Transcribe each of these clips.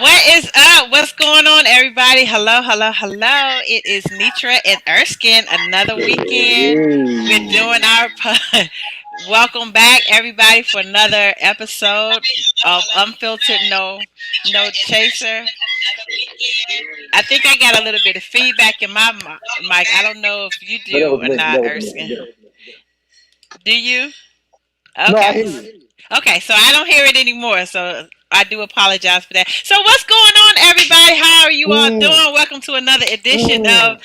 What is up? What's going on, everybody? Hello, hello, hello. It is Nitra and Erskine. Another weekend. We're doing our welcome back, everybody, for another episode of Unfiltered No Chaser. I think I got a little bit of feedback in my mic. I don't know if you No, that do was or me. not, That was me. Erskine. Yeah. Do you? No, I Okay. hear you. Okay, so I don't hear it anymore. So I do apologize for that. So what's going on, everybody? How are you all Mm, doing? Welcome to another edition of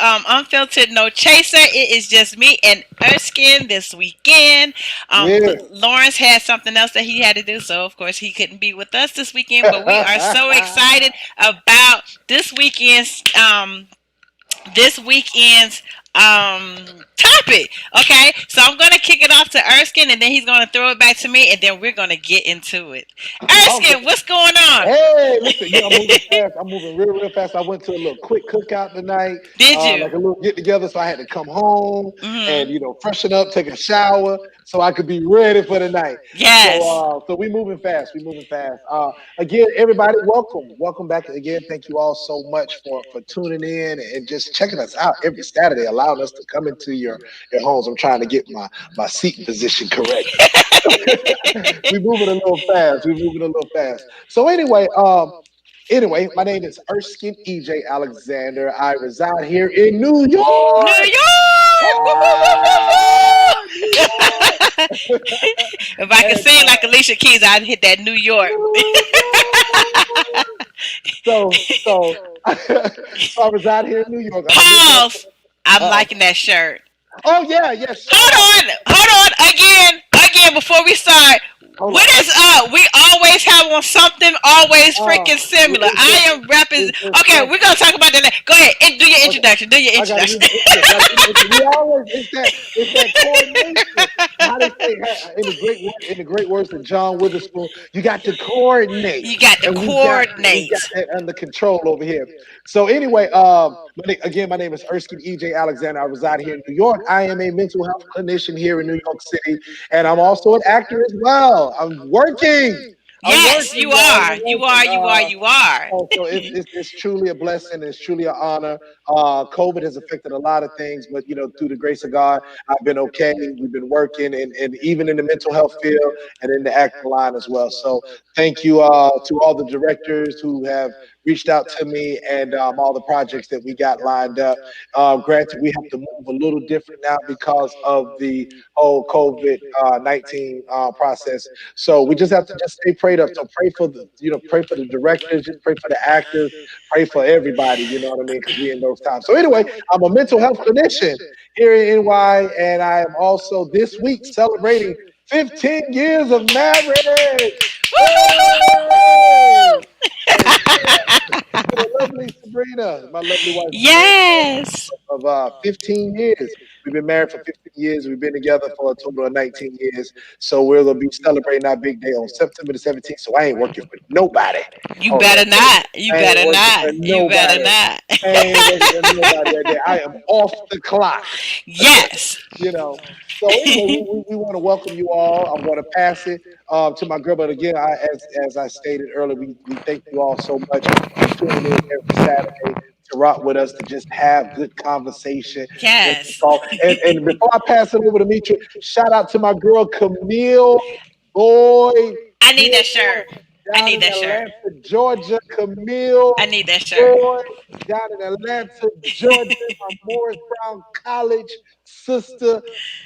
mm, Unfiltered No Chaser. It is just me and Erskine this weekend. yeah. Lawrence had something else that he had to do, so of course he couldn't be with us this weekend. But we are so excited about this weekend's topic. Okay, so I'm gonna kick it off to Erskine, and then he's gonna throw it back to me, and then we're gonna get into it. Okay. Erskine, what's going on? Hey, listen, I'm moving fast. I'm moving real, real fast. I went to a little quick cookout tonight, Did you? like a little get together. So I had to come home and Mm-hmm. freshen up, take a shower, so I could be ready for the night. Yes. So we moving fast. We moving fast. Again, everybody, welcome back again. Thank you all so much for tuning in and just checking us out every Saturday, allowing us to come into your homes. I'm trying to get my seating position correct. We moving a little fast. We moving a little fast. So anyway, my name is Erskine EJ Alexander. I reside here in New New York. York! Woo, woo, woo, Ah, New York. woo, woo! If I could And sing like Alicia Keys, I'd hit that New York. New York. So so I reside here in New York. I'm a mental health. Pause. I'm Uh-oh. liking that shirt. Oh yeah. Shout out. Hold on, again, before we start. Hold What on. is up? We always have on something always freaking similar. It's I just am repping. it's Okay, so we're gonna talk about that. Go ahead and do your okay. introduction. Do your I got to introduction. do the intro. Got to do the intro. We always it's that coordination. How they say in the great words of John Witherspoon, you got to coordinate, You got the and we got coordinates. that under control over here. So anyway, again, my name is Erskine EJ Alexander. I reside here in New York. I am a mental health clinician here in New York City, and I'm also an actor as well. I'm working. I'm Yes, working, you guys. are. I'm You working. are. You are. You are. So it's truly a blessing. It's truly an honor. COVID has affected a lot of things, but through the grace of God, I've been okay. We've been working, and even in the mental health field and in the acting line as well. So thank you to all the directors who have reached out to me and all the projects that we got lined up. Granted, we have to move a little different now because of the whole COVID-19 process. So we just have to just stay prayed up. So pray for the directors, just pray for the actors, pray for everybody. You know what I mean? Because we in those times. So anyway, I'm a mental health clinician here in NY, and I am also this week celebrating 15 years of marriage. Hey! And to the lovely Sabrina, my lovely wife Sabrina, Yes. of 15 years. We've been married for 15 years. We've been together for a total of 19 years. So we're going to be celebrating our big day on September the 17th. So I ain't working for nobody. You On that better day. not. You I ain't better working for not. You better nobody. not. I ain't working for nobody that day. I am off the clock. Yes. you know. So anyway, we want to welcome you all. I'm going to pass it to my girl. But again, as I stated earlier, we thank you all so much for tuning in every Saturday to rock with us, to just have good conversation. And, Yes. and before I pass it over to Mitra, shout out to my girl Camille Boyd I need that Gilmore shirt. I down need in that shirt. Atlanta, Georgia. Camille I need that shirt. Boyd down in Atlanta, Georgia. My Morris Brown College sister.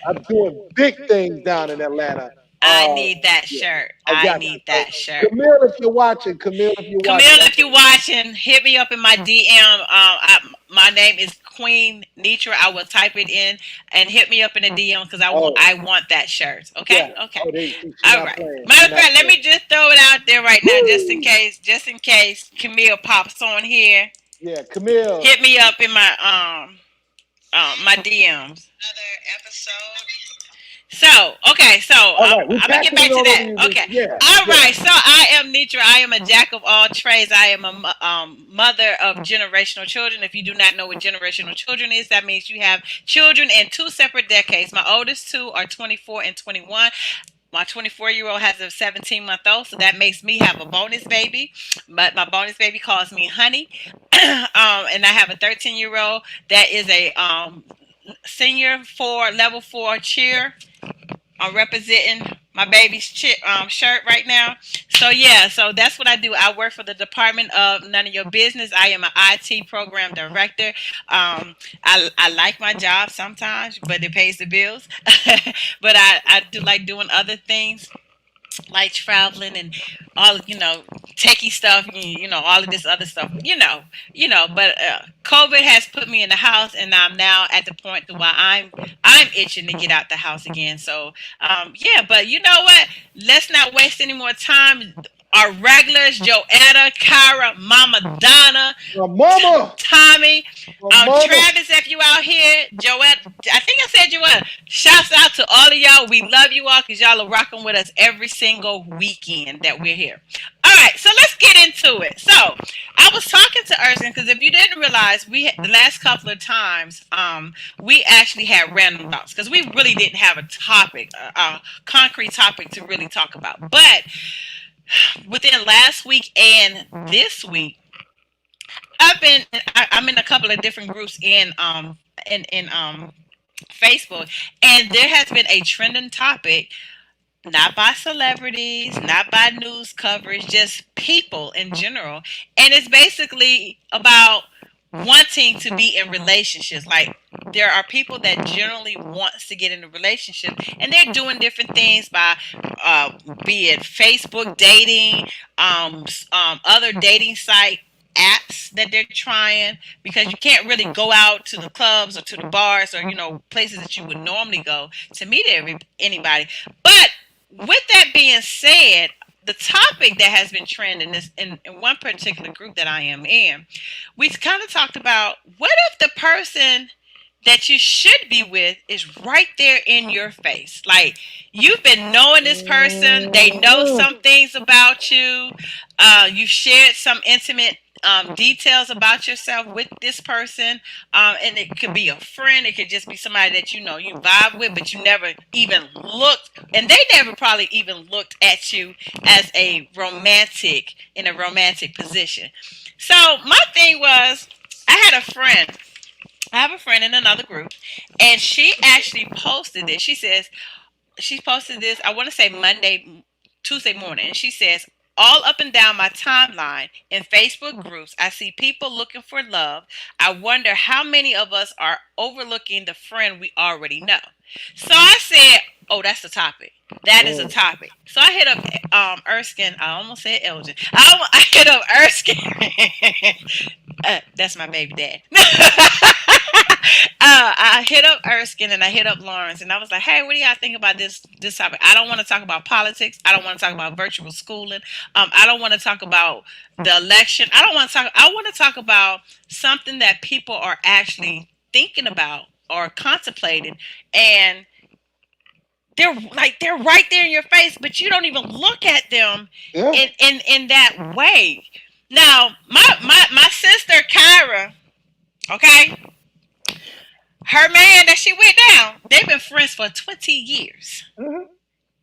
I'm doing big things down in Atlanta. I Uh, need that yeah, shirt. I I got you. need So, that shirt. Camille, if you're watching, Camille, if you're watching, Camille, if you're watching, hit me up in my DM. My name is Queen Nitra. I will type it in and hit me up in the DM because oh I want that shirt. Okay, yeah, okay. she All not right. playing. She Matter of not fact, let playing. me just throw it out there right now, Woo! just in case Camille pops on here. Yeah, Camille. Hit me up in my DMs. So, okay, so All right, we I'm gonna get passing it back to on over to that. you, Okay, Mitra. Yeah, all yeah. right. So I am Nitra. I am a jack of all trades. I am a mother of generational children. If you do not know what generational children is, that means you have children in two separate decades. My oldest two are 24 and 21. My 24-year-old has a 17-month-old, so that makes me have a bonus baby. But my bonus baby calls me honey. And I have a 13-year-old that is a senior for level 4 cheer. I'm representing my baby's shirt right now. So yeah, so that's what I do. I work for the Department of None of Your Business. I am an IT program director. I like my job sometimes, but it pays the bills. But I do like doing other things like traveling and all techie stuff, all of this other stuff, but COVID has put me in the house, and I'm now at the point to where I'm itching to get out the house again. So yeah, but you know what, let's not waste any more time. Our regulars, Joetta, Kyra, Mama Donna, My mama, Tommy, my mama. Travis, if you out here, Joette, I think I said Joette. Shouts out to all of y'all. We love you all because y'all are rocking with us every single weekend that we're here. All right, so let's get into it. So I was talking to Erskine because if you didn't realize, the last couple of times, we actually had random thoughts because we really didn't have a topic, a concrete topic to really talk about. But within last week and this week, I'm in a couple of different groups in Facebook, and there has been a trending topic, not by celebrities, not by news coverage, just people in general. And it's basically about wanting to be in relationships. Like, there are people that generally wants to get in a relationship, and they're doing different things by uh, be it Facebook dating, other dating site apps that they're trying, because you can't really go out to the clubs or to the bars or places that you would normally go to meet anybody. But with that being said, the topic that has been trending is in one particular group that I am in. We kind of talked about, what if the person that you should be with is right there in your face? Like, you've been knowing this person, they know Mhm. some things about you, you shared some intimate details about yourself with this person, and it could be a friend, it could just be somebody that you vibe with, but you never even looked, and they never probably even looked at you as a romantic in a romantic position. So my thing was, I had a friend I have a friend in another group, and she actually posted this. She posted this, I want to say Tuesday morning, and she says, all up and down my timeline in Facebook groups, I see people looking for love. I wonder how many of us are overlooking the friend we already know. So I said, oh, that's the topic. That is a Mm. topic. So I hit up Erskine. I almost said Elgin. I hit up Erskine. That's my baby dad. I hit up Erskine and I hit up Lawrence, and I was like, "Hey, what do y'all think about this topic? I don't want to talk about politics. I don't want to talk about virtual schooling. I don't want to talk about the election. I don't want to talk. I want to talk about something that people are actually thinking about or contemplating, and they're right there in your face, but you don't even look at them Yeah. in that way." Now, my sister Kyra, okay, her man that she went down, they've been friends for 20 years. Hmm.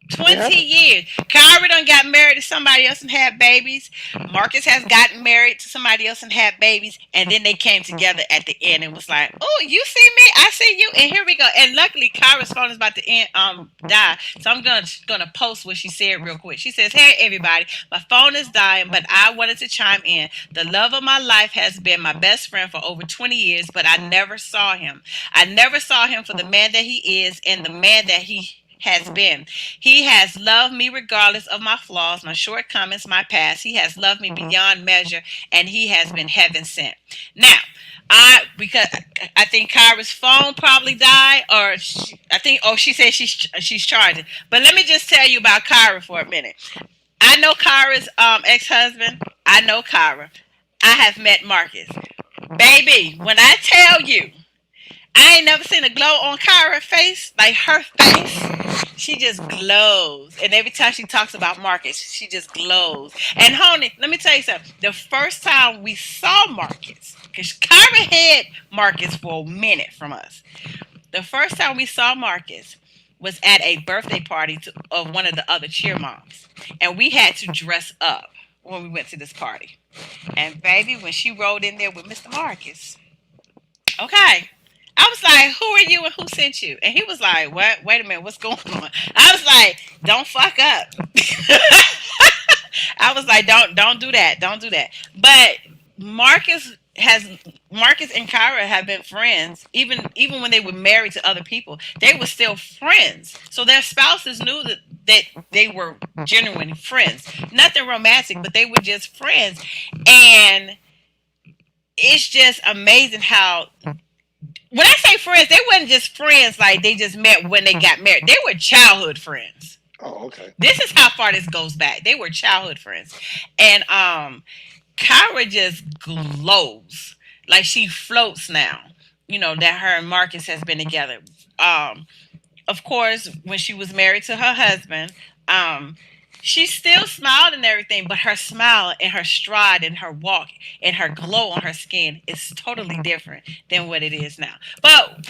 It 20 happened. years. Kyra done got married to somebody else and had babies. Marcus has gotten married to somebody else and had babies. And then they came together at the end and was like, oh, you see me? I see you. And here we go. And luckily, Kyra's phone is about to die. So I'm gonna post what she said real quick. She says, hey, everybody, my phone is dying, but I wanted to chime in. The love of my life has been my best friend for over 20 years, but I never saw him. I never saw him for the man that he is and the man that he has been. He has loved me regardless of my flaws, my shortcomings, my past. He has loved me beyond measure, and he has been heaven sent. Now, because I think Kyra's phone probably died, or I think, oh, she said she's charging. But let me just tell you about Kyra for a minute. I know Kyra's ex-husband. I know Kyra. I have met Marcus. Baby, when I tell you, I ain't never seen a glow on Kyra's face. Like, her face, she just glows. And every time she talks about Marcus, she just glows. And honey, let me tell you something. The first time we saw Marcus, because Kyra had Marcus for a minute from us. The first time we saw Marcus, was at a birthday party of one of the other cheer moms, and we had to dress up when we went to this party. And baby, when she rolled in there with Mr. Marcus, okay. I was like, "Who are you and who sent you?" And he was like, "What? Wait a minute, what's going on?" I was like, "Don't fuck up." I was like, "Don't do that, don't do that." But Marcus has Marcus and Kyra have been friends even when they were married to other people. They were still friends, so their spouses knew that they were genuine friends, nothing romantic, but they were just friends. And it's just amazing how when I say friends, they weren't just friends like they just met when they got married. They were childhood friends. Oh, okay. This is how far this goes back. They were childhood friends. And Kyra just glows. Like she floats now. You know, that her and Marcus has been together. Um, of course, when she was married to her husband, um, she still smiled and everything, but her smile and her stride and her walk and her glow on her skin is totally different than what it is now. But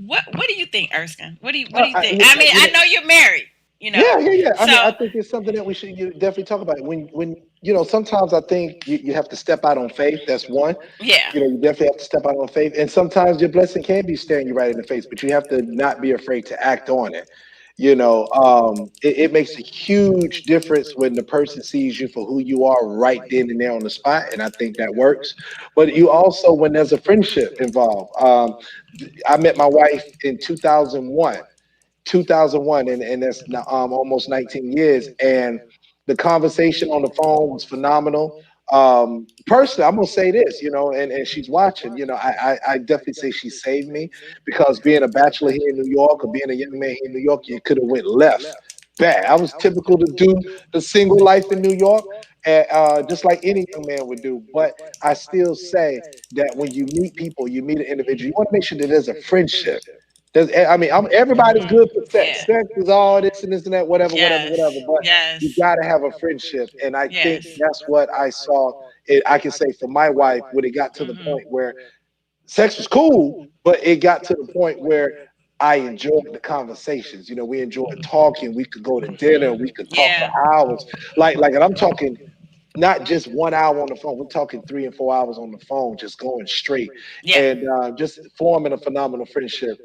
what do you think, Erskine? What do you think? I mean, I know you're married, you know, Yeah, yeah, yeah. I mean, I so think it's something that we should definitely talk about. When sometimes I think you have to step out on faith. That's one. yeah, You definitely have to step out on faith, and sometimes your blessing can be staring you right in the face, but you have to not be afraid to act on it. It makes a huge difference when the person sees you for who you are right then and there on the spot, and I think that works. But you also, when there's a friendship involved, I met my wife in 2001. 2001, and that's almost 19 years. And the conversation on the phone was phenomenal. Personally, I'm gonna say this, and she's watching. I definitely say she saved me because being a bachelor here in New York or being a young man here in New York, you could have went left bad. I was typical to do the single life in New York, and just like any young man would do. But I still say that when you meet people, you meet an individual, you want to make sure that there's a friendship. I mean, everybody's good for sex. yeah, Sex is all this and this and that, whatever, whatever, whatever. yes, But you yes, got to have a friendship, and I think yes, that's what I saw. I can say for my wife, when it got to the point where sex was cool, but it got to the point where I enjoyed the conversations. We enjoyed talking. We could go to dinner. We could talk for yeah, hours. And I'm talking not just 1 hour on the phone. We're talking 3 and 4 hours on the phone, just going straight, yeah, and just forming a phenomenal friendship.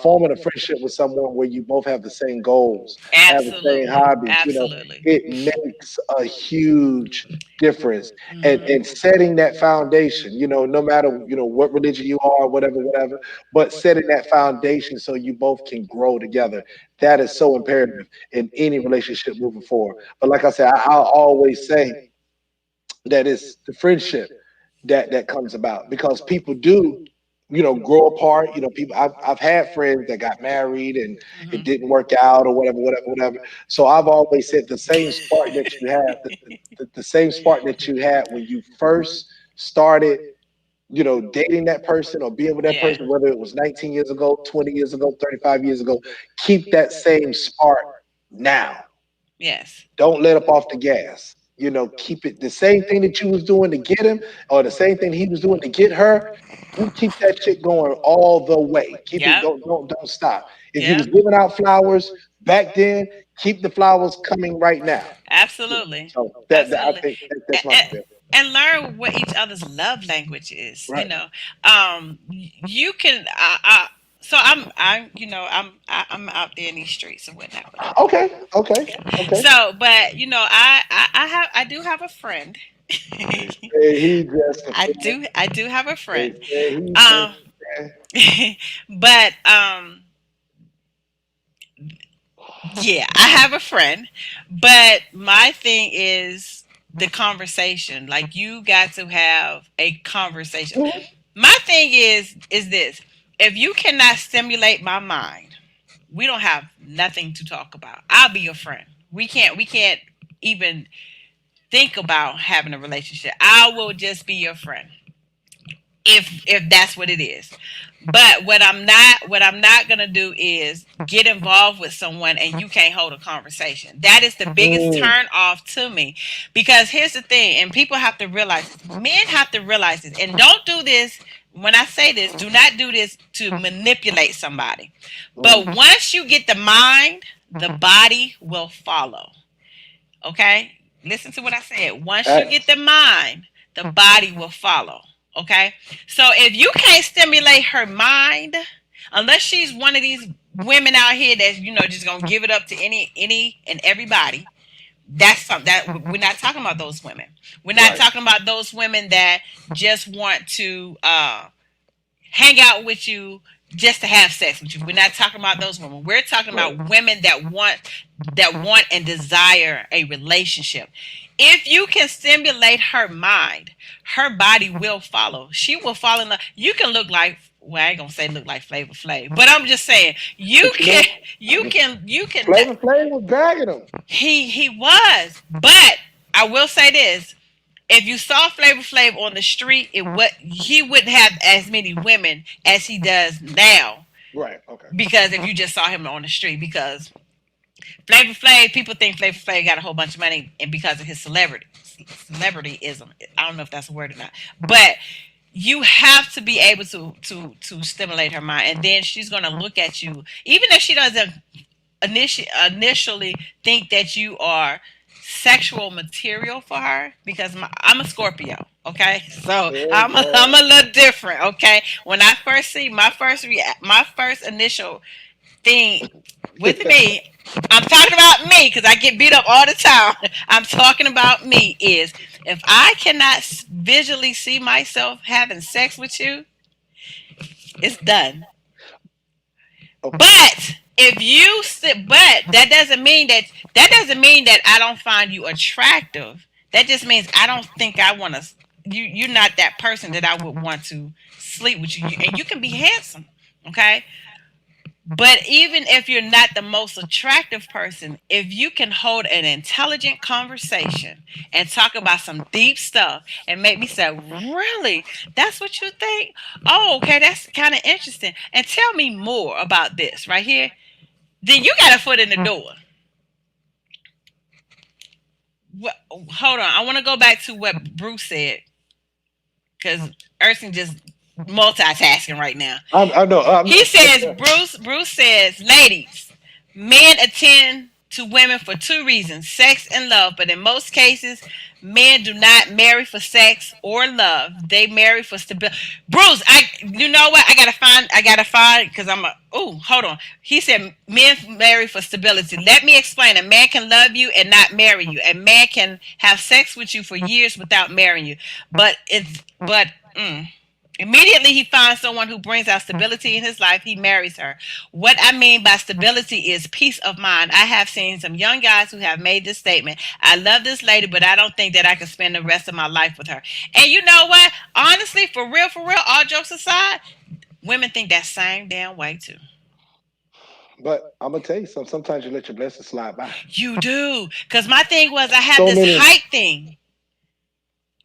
Forming a friendship with someone where you both have the same goals, have the same absolutely, hobbies. absolutely. It makes a huge difference, and Hmm. setting that foundation. No matter what religion you are, whatever, whatever, but setting that foundation so you both can grow together. That is so imperative in any relationship moving forward. But like I said, I'll always say that it's the friendship that comes about because people do grow apart. People, I've had friends that got married and it didn't work out or whatever, whatever, whatever. So I've always said the same spark that you have, the same spark that you had when you first started, dating that person or being with that Yeah. person, whether it was 19 years ago, 20 years ago, 35 years ago. Keep that same spark now. Yes. Don't let up off the gas. Keep it the same thing that you was doing to get him, or the same thing he was doing to get her. You keep that shit going all the way. Keep it. Yep. Don't stop. If you was Yep. giving out flowers back then, keep the flowers coming right now. Absolutely. So that I Absolutely. think that's my And, spiel. and learn what each other's love language is. Right. You can. So I'm out there in these streets and whatnot. Okay. Okay. Okay. So, but I do have a friend. Say he just a fan. I do have a They friend. say he just Um, a fan. but yeah, I have a friend, but my thing is the conversation. Like you got to have a conversation. Mhm. My thing is this. If you cannot stimulate my mind, we don't have nothing to talk about. I'll be your friend. We can't even think about having a relationship. I will just be your friend if that's what it is. But what I'm not gonna do is get involved with someone and you can't hold a conversation. That is the biggest Mm. turn off to me. Because here's the thing, and people have to realize this. Men have to realize this. And don't do this. when I say this, do not do this to manipulate somebody. But Mm. once you get the mind, the body will follow. Okay? Listen to what I said. Once you get Facts. the mind, the body will follow. Okay? So if you can't stimulate her mind, unless she's one of these women out here that's, just gonna give it up to any and everybody, that's something that we're not talking about those women. We're not Right. talking about those women that just want to hang out with you just to have sex with you. We're not talking about those women. We're talking Right. about women that want and desire a relationship. If you can stimulate her mind, her body will follow. She will fall in love. You can look like, well, I ain't gonna say look like Flavor Flav, but I'm just saying you But you can know, you can. Flavor Flav was bagging them. He was, but I will say this: if you saw Flavor Flav on the street, he wouldn't have as many women as he does now. Right. Okay. Because if you just saw him on the street, because Flavor Flav, people think Flavor Flav got a whole bunch of money, and because of his celebrityism. I don't know if that's a word or not, but you have to be able to stimulate her mind, and then she's gonna look at you, even if she doesn't initially think that you are sexual material for her, because I'm a Scorpio. Okay, so Oh I'm boy. a little different. Okay, when I first see my first initial thing with me, I'm talking about me because I get beat up all the time. I'm talking about me is if I cannot visually see myself having sex with you, it's done. Okay. But if you sit, but that doesn't mean that I don't find you attractive. That just means I don't think I want to. You're not that person that I would want to sleep with you. And you can be handsome, okay. But even if you're not the most attractive person, if you can hold an intelligent conversation and talk about some deep stuff and make me say, really? That's what you think? Oh, okay, that's kind of interesting. And tell me more about this right here. Then you got a foot in the door. What, hold on. I want to go back to what Bruce said because Erskine just multitasking right now. I know. He says, Bruce says, ladies, men attend to women for two reasons, sex and love. But in most cases, men do not marry for sex or love. They marry for stability. Bruce, you know what? I gotta find, because hold on. He said men marry for stability. Let me explain. A man can love you and not marry you. A man can have sex with you for years without marrying you. But immediately he finds someone who brings out stability in his life, he marries her. What I mean by stability is peace of mind. I have seen some young guys who have made this statement. I love this lady, but I don't think that I can spend the rest of my life with her. And you know what? Honestly, for real, all jokes aside, women think that same damn way too. But I'm gonna tell you something. Sometimes you let your blessings slide by. You do. Because my thing was, I have So this many. height thing.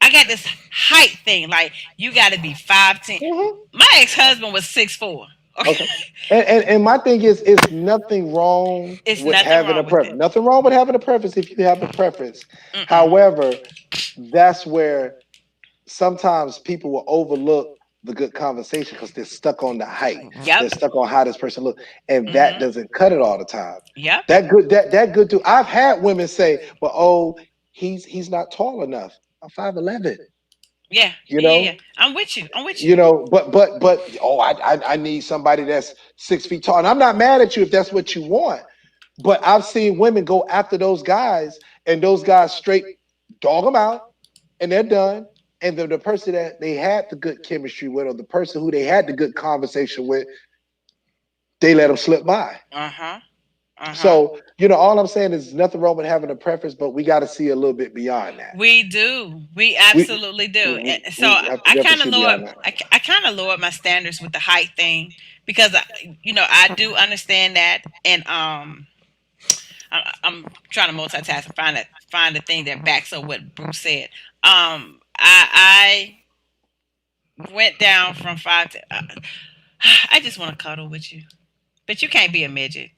I got this height thing. Like, you got to be 5'10". Mhm. My ex-husband was 6'4". Okay. Okay. And my thing is, it's nothing wrong It's with nothing having a wrong with preference. it. Nothing wrong with having a preference if you have the preference. Mm-mm. However, that's where sometimes people will overlook the good conversation because they're stuck on the height. Yep. They're stuck on how this person looks, and that Mm-hmm. doesn't cut it all the time. Yep. That good too. I've had women say, "Well, oh, he's not tall enough. I'm 5'11". Yeah. You Yeah. Yeah. Yeah. know, I'm with you. I'm with you. but oh, I need somebody that's 6 feet tall, and I'm not mad at you if that's what you want. But I've seen women go after those guys, and those guys straight dog them out, and they're done. And the person that they had the good chemistry with, or the person who they had the good conversation with, they let them slip by. Uh huh. Uh huh. So, all I'm saying is nothing wrong with having a preference, but we got to see a little bit beyond that. We do. We We absolutely do. we, So we have to I definitely kind of see lowered. beyond that. I kind of lowered my standards with the height thing because I do understand that, and I'm trying to multitask and find the thing that backs up what Bruce said. I went down from five to. I just want to cuddle with you, but you can't be a midget.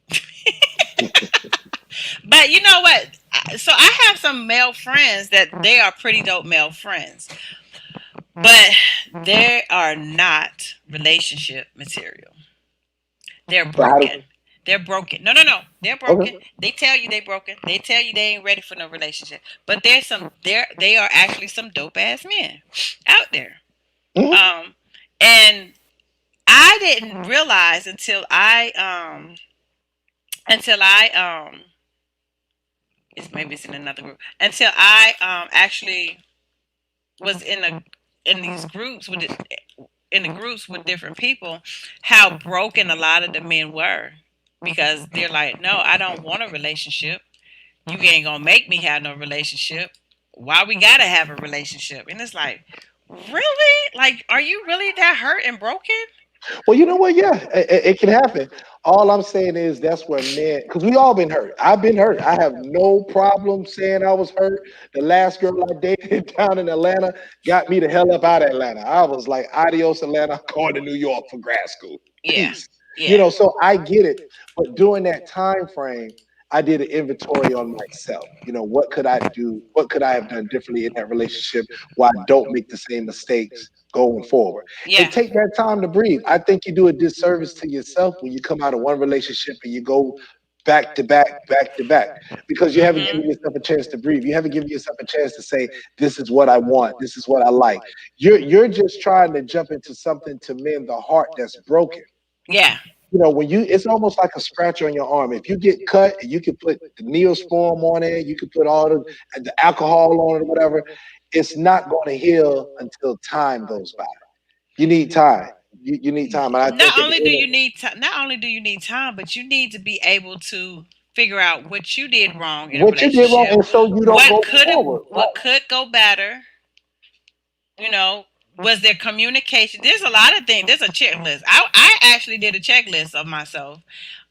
But you know what? So I have some male friends that they are pretty dope male friends. But they are not relationship material. They're So how broken. do They're broken. No, no, no. They're okay. broken. They tell you they broken. They tell you they ain't ready for no relationship. But they are actually some dope ass men out there. Hmm. Um and I didn't realize until I it's maybe it's in another group. Until I actually was in these groups with in the groups with different people, how broken a lot of the men were, because they're like, no, I don't want a relationship. You ain't gonna make me have no relationship. Why we gotta have a relationship? And it's like, really? Like, are you really that hurt and broken? Well, you know what? Yeah, it can happen. All I'm saying is that's where men, because we all been hurt. I've been hurt. I have no problem saying I was hurt. The last girl I dated down in Atlanta got me the hell up out of Atlanta. I was like, adios, Atlanta. I'm going to New York for grad school. Yeah, Peace. yeah, So I get it. But during that time frame, I did an inventory on myself. What could I do? What could I have done differently in that relationship where I don't make the same mistakes going forward? And yeah. take that time to breathe. I think you do a disservice to yourself when you come out of one relationship and you go back to back, back to back, because you haven't given Mhm. yourself a chance to breathe. You haven't given yourself a chance to say, "This is what I want. This is what I like." You're just trying to jump into something to mend the heart that's broken. Yeah. When it's almost like a scratch on your arm. If you get cut, you can put the Neosporin on it, you can put all the alcohol on it or whatever. It's not going to heal until time goes by. You need time. You need time, and I think Not at the only do end you need time, not only do you need time, but you need to be able to figure out what you did wrong in a what you did wrong, relationship, and so you don't go forward. what could go better. You know, was there communication? There's a lot of things. There's a checklist. I actually did a checklist of myself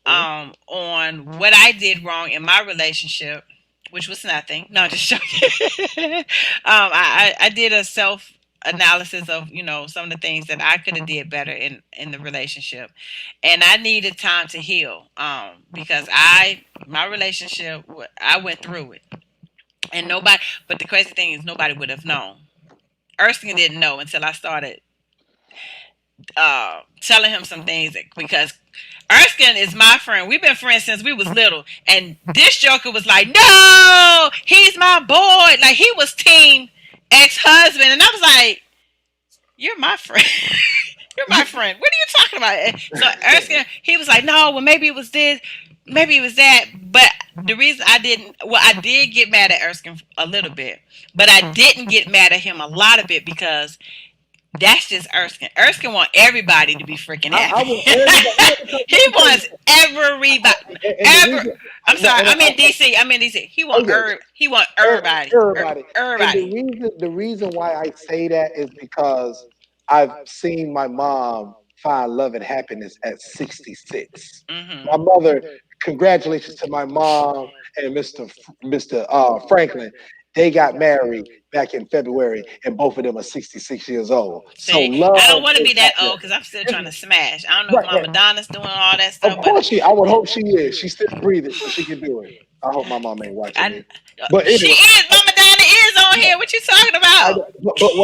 Mhm. on what I did wrong in my relationship, which was nothing. No, just joking. I did a self analysis of some of the things that I could have did better in the relationship, and I needed time to heal because my relationship, I went through it, and nobody. But the crazy thing is nobody would have known. Erskine didn't know until I started telling him some things, because Erskine is my friend. We've been friends since we was little, and this joker was like, "No, he's my boy." Like, he was team ex husband, and I was like, "You're my friend." You're my friend. What are you talking about? So Erskine, he was like, "No, well, maybe it was this, maybe it was that." But the reason I didn't, well, I did get mad at Erskine a little bit, but I didn't get mad at him a lot of it, because that's just Erskine. Erskine want everybody to be freaking I happy. want everybody. Because He let me tell you wants something. everybody. And the Ever. reason, I'm no, sorry. and I'm in DC. I'm in DC. oh yeah, He want everybody. everybody. And the Everybody. reason the reason why I say that is because I've seen my mom find love and happiness at 66. My Mhm. mother, congratulations to my mom and Mr. Franklin. They got married back in February, and both of them are 66 years old. So See, I don't love want to is be that old because happening. I'm still trying to smash. I don't know if Right, right. Mama Donna's doing all that Of stuff, but course I would hope she is. She's still breathing, so she can do it. I hope my mom ain't watching I this. But she anyway, is. Mama Donna is on yeah, here. What you talking I, about? but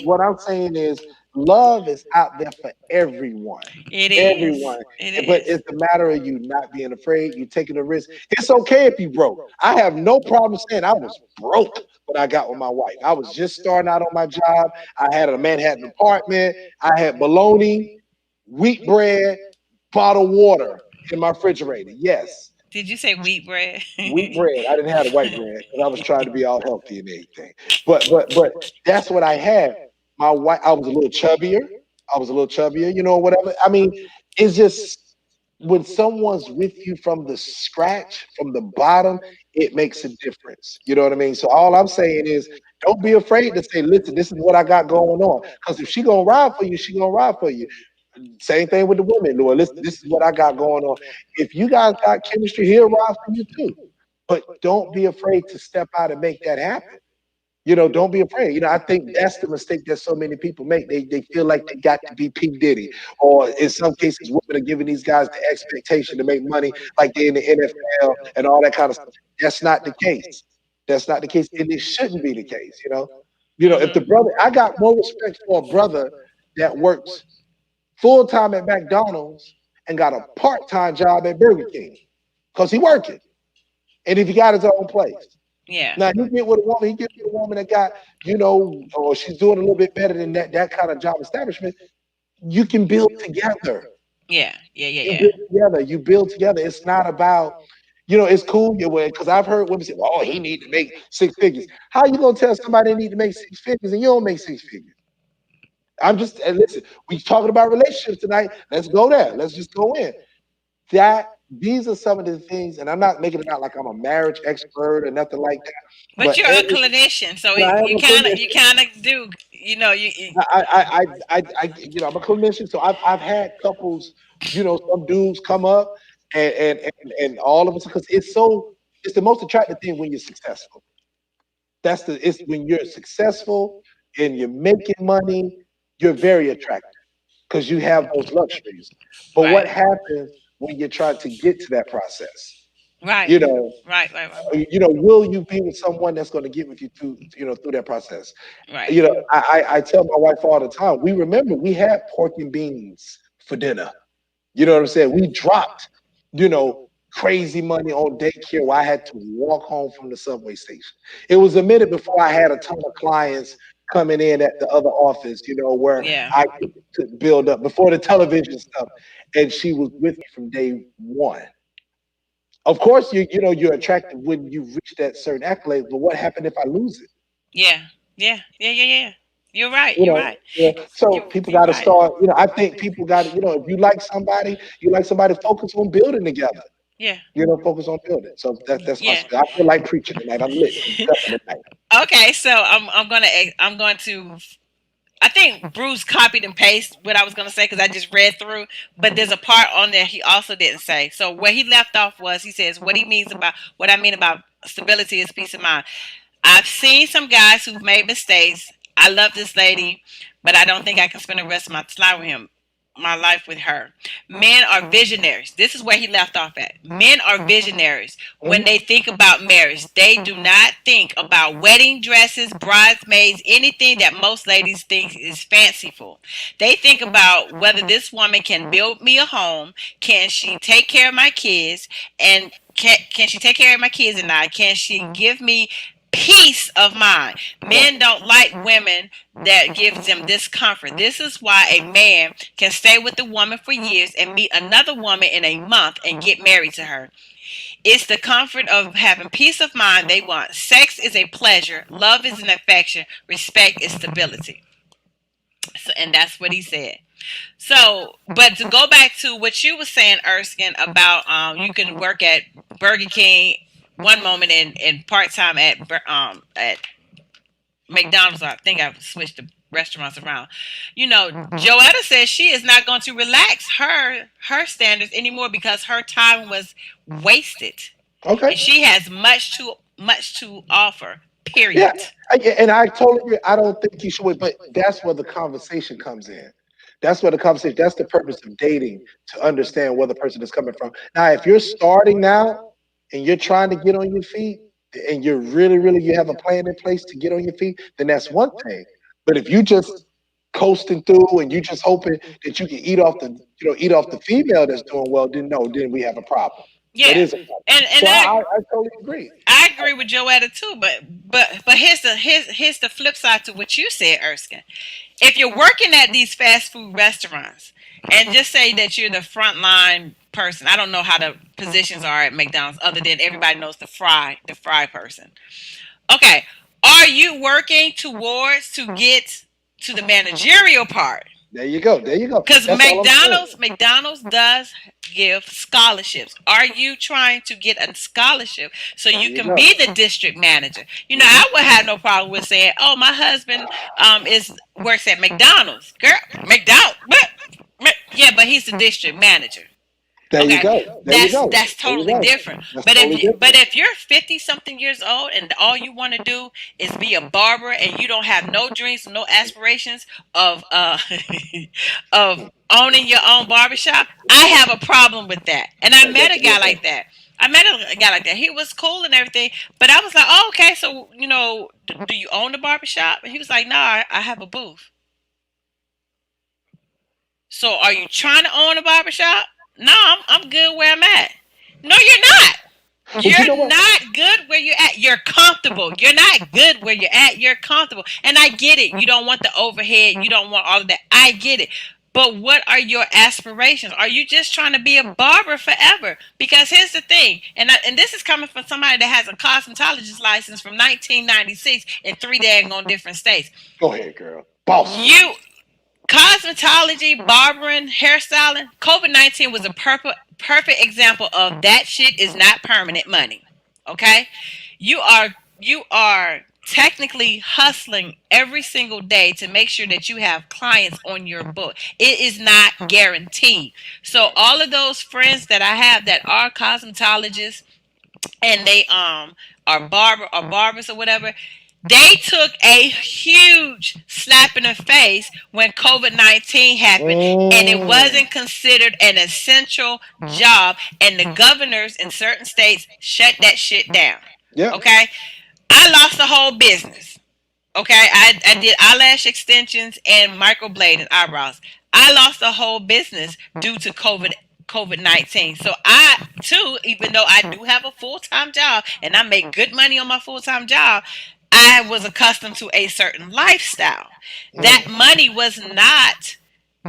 what I'm saying is love is out there for everyone. It is. Everyone. It But is. it's a matter of you not being afraid, you taking a risk. It's okay if you broke. I have no problem saying I was broke when I got with my wife. I was just starting out on my job. I had a Manhattan apartment. I had bologna, wheat bread, bottled water in my refrigerator. Yes, Did you say wheat bread? wheat bread. I didn't have the white bread because I was trying to be all healthy and everything. But that's what I had. My wife, I was a little chubbier. I was a little chubbier, whatever. I mean, it's just when someone's with you from the scratch, from the bottom, it makes a difference. You know what I mean? So all I'm saying is don't be afraid to say, listen, this is what I got going on. Because if she gonna ride for you, she gonna ride for you. Same thing with the women, Lord. Listen, this is what I got going on. If you guys got chemistry, he'll ride for you too. But don't be afraid to step out and make that happen. Don't be afraid. I think that's the mistake that so many people make. They feel like they got to be P. Diddy. Or in some cases, women are giving these guys the expectation to make money like they're in the NFL and all that kind of stuff. That's not the case. That's not the case. And it shouldn't be the case. You know, if the brother, I got more respect for a brother that works full time at McDonald's and got a part time job at Burger King because he working and if he got his own place. Yeah. Now he get with a woman, he get with a woman that got, you know, or she's doing a little bit better than that kind of job establishment. You can build together. Yeah. Yeah. Yeah. You Yeah. build together. You build together. It's not about, you know, it's cool your way because I've heard women say, "Oh, he need to make 6 figures." How you gonna tell somebody they need to make 6 figures and you don't make 6 figures? I'm just and listen. We talking about relationships tonight. Let's go there. Let's just go in. That these are some of the things, and I'm not making it out like I'm a marriage expert or nothing like that. But But you're a clinician, so I am you a kind of clinician. do. You know, you You know, I'm a clinician, so I've had couples, you know, some dudes come up and all of us because it's the most attractive thing when you're successful. It's when you're successful and you're making money, you're very attractive because you have those luxuries. But what right, happens when you're trying to get to that process? right, You know, right, will you be with someone that's going to get with you through, through that process? right, You know, I tell my wife all the time, we had pork and beans for dinner. You know what I'm saying? We dropped, you know, crazy money on daycare where I had to walk home from the subway station. It was a minute before I had a ton of clients coming in at the other office, you know, where yeah, I could build up before the television stuff. And she was with me from day one. Of course, you're attractive when you reach that certain accolade, but what happened if I lose it? yeah, yeah, yeah, yeah, yeah. You're right. You You're know, right. so people You're got to right. start. I think people got to, if you like somebody, focus on building together. Yeah, Focus on building. So that's my yeah. spiel. I feel like preaching tonight. I'm lit. I'm cussing tonight. Okay, so I'm going to. I think Bruce copied and pasted what I was going to say because I just read through. But there's a part on there he also didn't say. So where he left off was he says what I mean about stability is peace of mind. I've seen some guys who've made mistakes. I love this lady, but I don't think I can spend the rest of my life with her. Men are visionaries. This is where he left off at. Men are visionaries. When Mhm. they think about marriage, they do not think about wedding dresses, bridesmaids, anything that most ladies think is fanciful. They think about whether this woman can build me a home, can she take care of my kids, and can she take care of my kids and I? Can she give me peace of mind? Right. Men don't like women that gives them discomfort. This is why a man can stay with the woman for years and meet another woman in a month and get married to her. It's the comfort of having peace of mind they want. Sex is a pleasure, love is an affection, respect is stability. So, and that's what he said. So, but to go back to what you were saying, Erskine, about you can work at Burger King one moment and part time at McDonald's. I think I've switched the restaurants around. You know, Joetta says she is not going to relax her standards anymore because her time was wasted, Okay. and she has much to offer. Yeah. Period. And I totally agree. I don't think you should wait, but that's where the conversation comes in. That's where the conversation. That's the purpose of dating to understand where the person is coming from. Now, if you're starting now and you're trying to get on your feet, and you're really you have a plan in place to get on your feet, then that's one thing. But if you just coasting through and you just hoping that you can eat off the female that's doing well, then no, then we have a problem. That Yeah, is a problem. and So I totally agree. I agree with Joetta too, but here's the flip side to what you said, Erskine. If you're working at these fast food restaurants, and just say that you're the frontline person, I don't know how the positions are at McDonald's, other than everybody knows the fry person. Okay, are you working towards to get to the managerial part? There you go. There you go. Because That's all I'm saying. McDonald's does give scholarships. Are you trying to get a scholarship so There you you can go. be the district manager? You know, Hmm. I would have no problem with saying, "Oh, my husband is works at McDonald's." Girl, McDonald's, yeah, but he's the district manager. There you Okay, go. There you go. that's There you totally go. different. That's But totally different. if you're 50 something years old and all you want to do is be a barber and you don't have no dreams, no aspirations of of owning your own barbershop, I have a problem with that. And I That, met that's a a real guy thing. like that. I met a guy like that. He was cool and everything, but I was like, oh, okay. So do you own the barbershop? And he was like, no, I have a booth. So are you trying to own a barbershop? No, I'm good where I'm at. No, you're not. But you know You're what? not good where you're at. You're comfortable. You're not good where you're at. You're comfortable. And I get it. You don't want the overhead. You don't want all of that. I get it. But what are your aspirations? Are you just trying to be a barber forever? Because here's the thing, and this is coming from somebody that has a cosmetologist license from 1996 in three daggone different states. Go ahead, girl. Boss. You cosmetology, barbering, hairstyling, COVID-19 was a perfect example of that shit is not permanent money. Okay? You are you are technically hustling every single day to make sure that you have clients on your book. It is not guaranteed. So Right. all of those friends that I have that are cosmetologists and they are barbers or whatever, they took a huge slap in the face when COVID-19 happened, and it Mm. wasn't considered an essential job, and the governors in certain states shut that shit down. Yeah. Okay, I lost the whole business. Okay, I did eyelash extensions and microblading eyebrows. I lost the whole business due to COVID-19. So I too, even though I do have a full time job and I make good money on my full time job, I was accustomed to a certain lifestyle. That Mm. money was not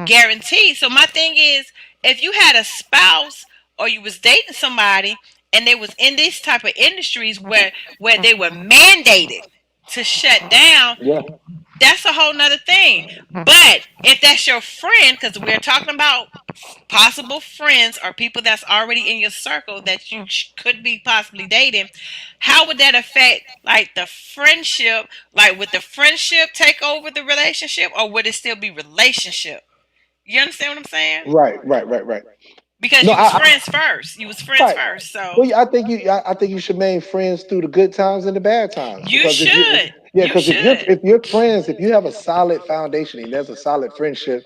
guaranteed. So my thing is, if you had a spouse or you was dating somebody and they was in these type of industries where they were mandated to shut down, Yeah. that's a whole nother thing. But if that's your friend, because we're talking about possible friends or people that's already in your circle that you could be possibly dating, how would that affect like the friendship? Like, would the friendship take over the relationship, or would it still be relationship? You understand what I'm saying? Right. Right. Right. Right. Because No, you was friends first. You was friends right. first. So Well, yeah, I think you should remain friends through the good times and the bad times. you Because if you, should. yeah, You because should. if you're friends, if you have a solid foundation and there's a solid friendship,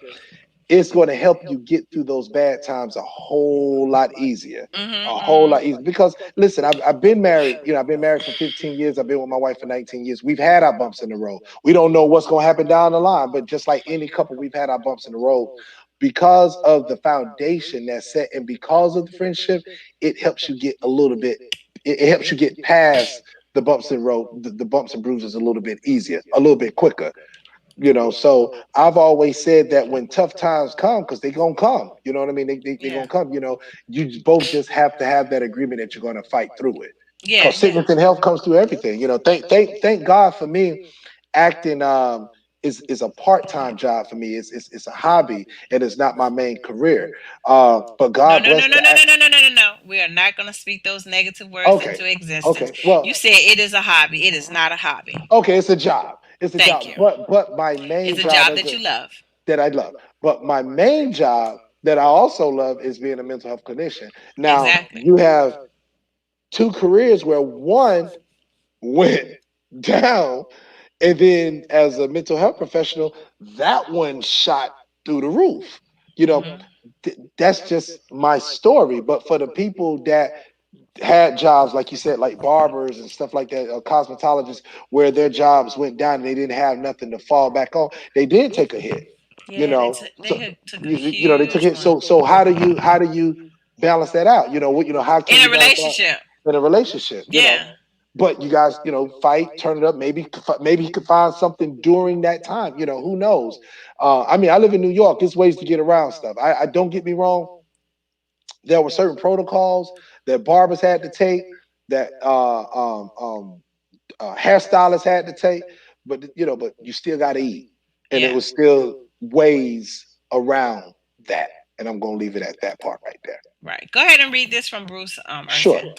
it's going to help you get through those bad times a whole lot easier. A whole lot easier. Because listen, I've been married. I've been married for 15 years. I've been with my wife for 19 years. We've had our bumps in the road. We don't know what's going to happen down the line, but just like any couple, we've had our bumps in the road. Because of the foundation that's set and because of the friendship, it helps you get a little bit, it helps you get past the bumps and road, the bumps and bruises a little bit easier, a little bit quicker. So I've always said that when tough times come, because they're gonna come, you know what I mean, they're Yeah. gonna come, you both just have to have that agreement that you're gonna fight through it, Yeah. because Yeah. sickness and health comes through everything. Thank God for me. Acting is a part-time job for me. It's a hobby and it's not my main career. But No, God no, no, bless no, the no, no, no, no, no, no, no. We are not going to speak those negative words okay. into existence. Okay, You well, said it is a hobby. It is not a hobby. okay, it's a job. It's a Thank job. you. But my It's main a job job as that a you love. that I love. But my main job that I also love is being a mental health clinician. Now, Exactly. you have two careers where one went down, and then as a mental health professional, that one shot through the roof. You know, Hmm. that's just my story. But for the people that had jobs, like you said, like barbers and stuff like that, or cosmetologists, where their jobs went down and they didn't have nothing to fall back on, they did take a hit. You Yeah, know, they so took a they took huge it. one So how do you balance that out? How can in you a balance that relationship. in a relationship? Yeah. But you guys, fight, turn it up. Maybe he could find something during that time. Who knows? I mean, I live in New York. There's ways to get around stuff. I don't get me wrong. There were certain protocols that barbers had to take, that hairstylists had to take, but you still got to eat, and it Yeah. was still ways around that. And I'm gonna leave it at that part right there. Right. Go ahead and read this from Bruce Sure. Erskine.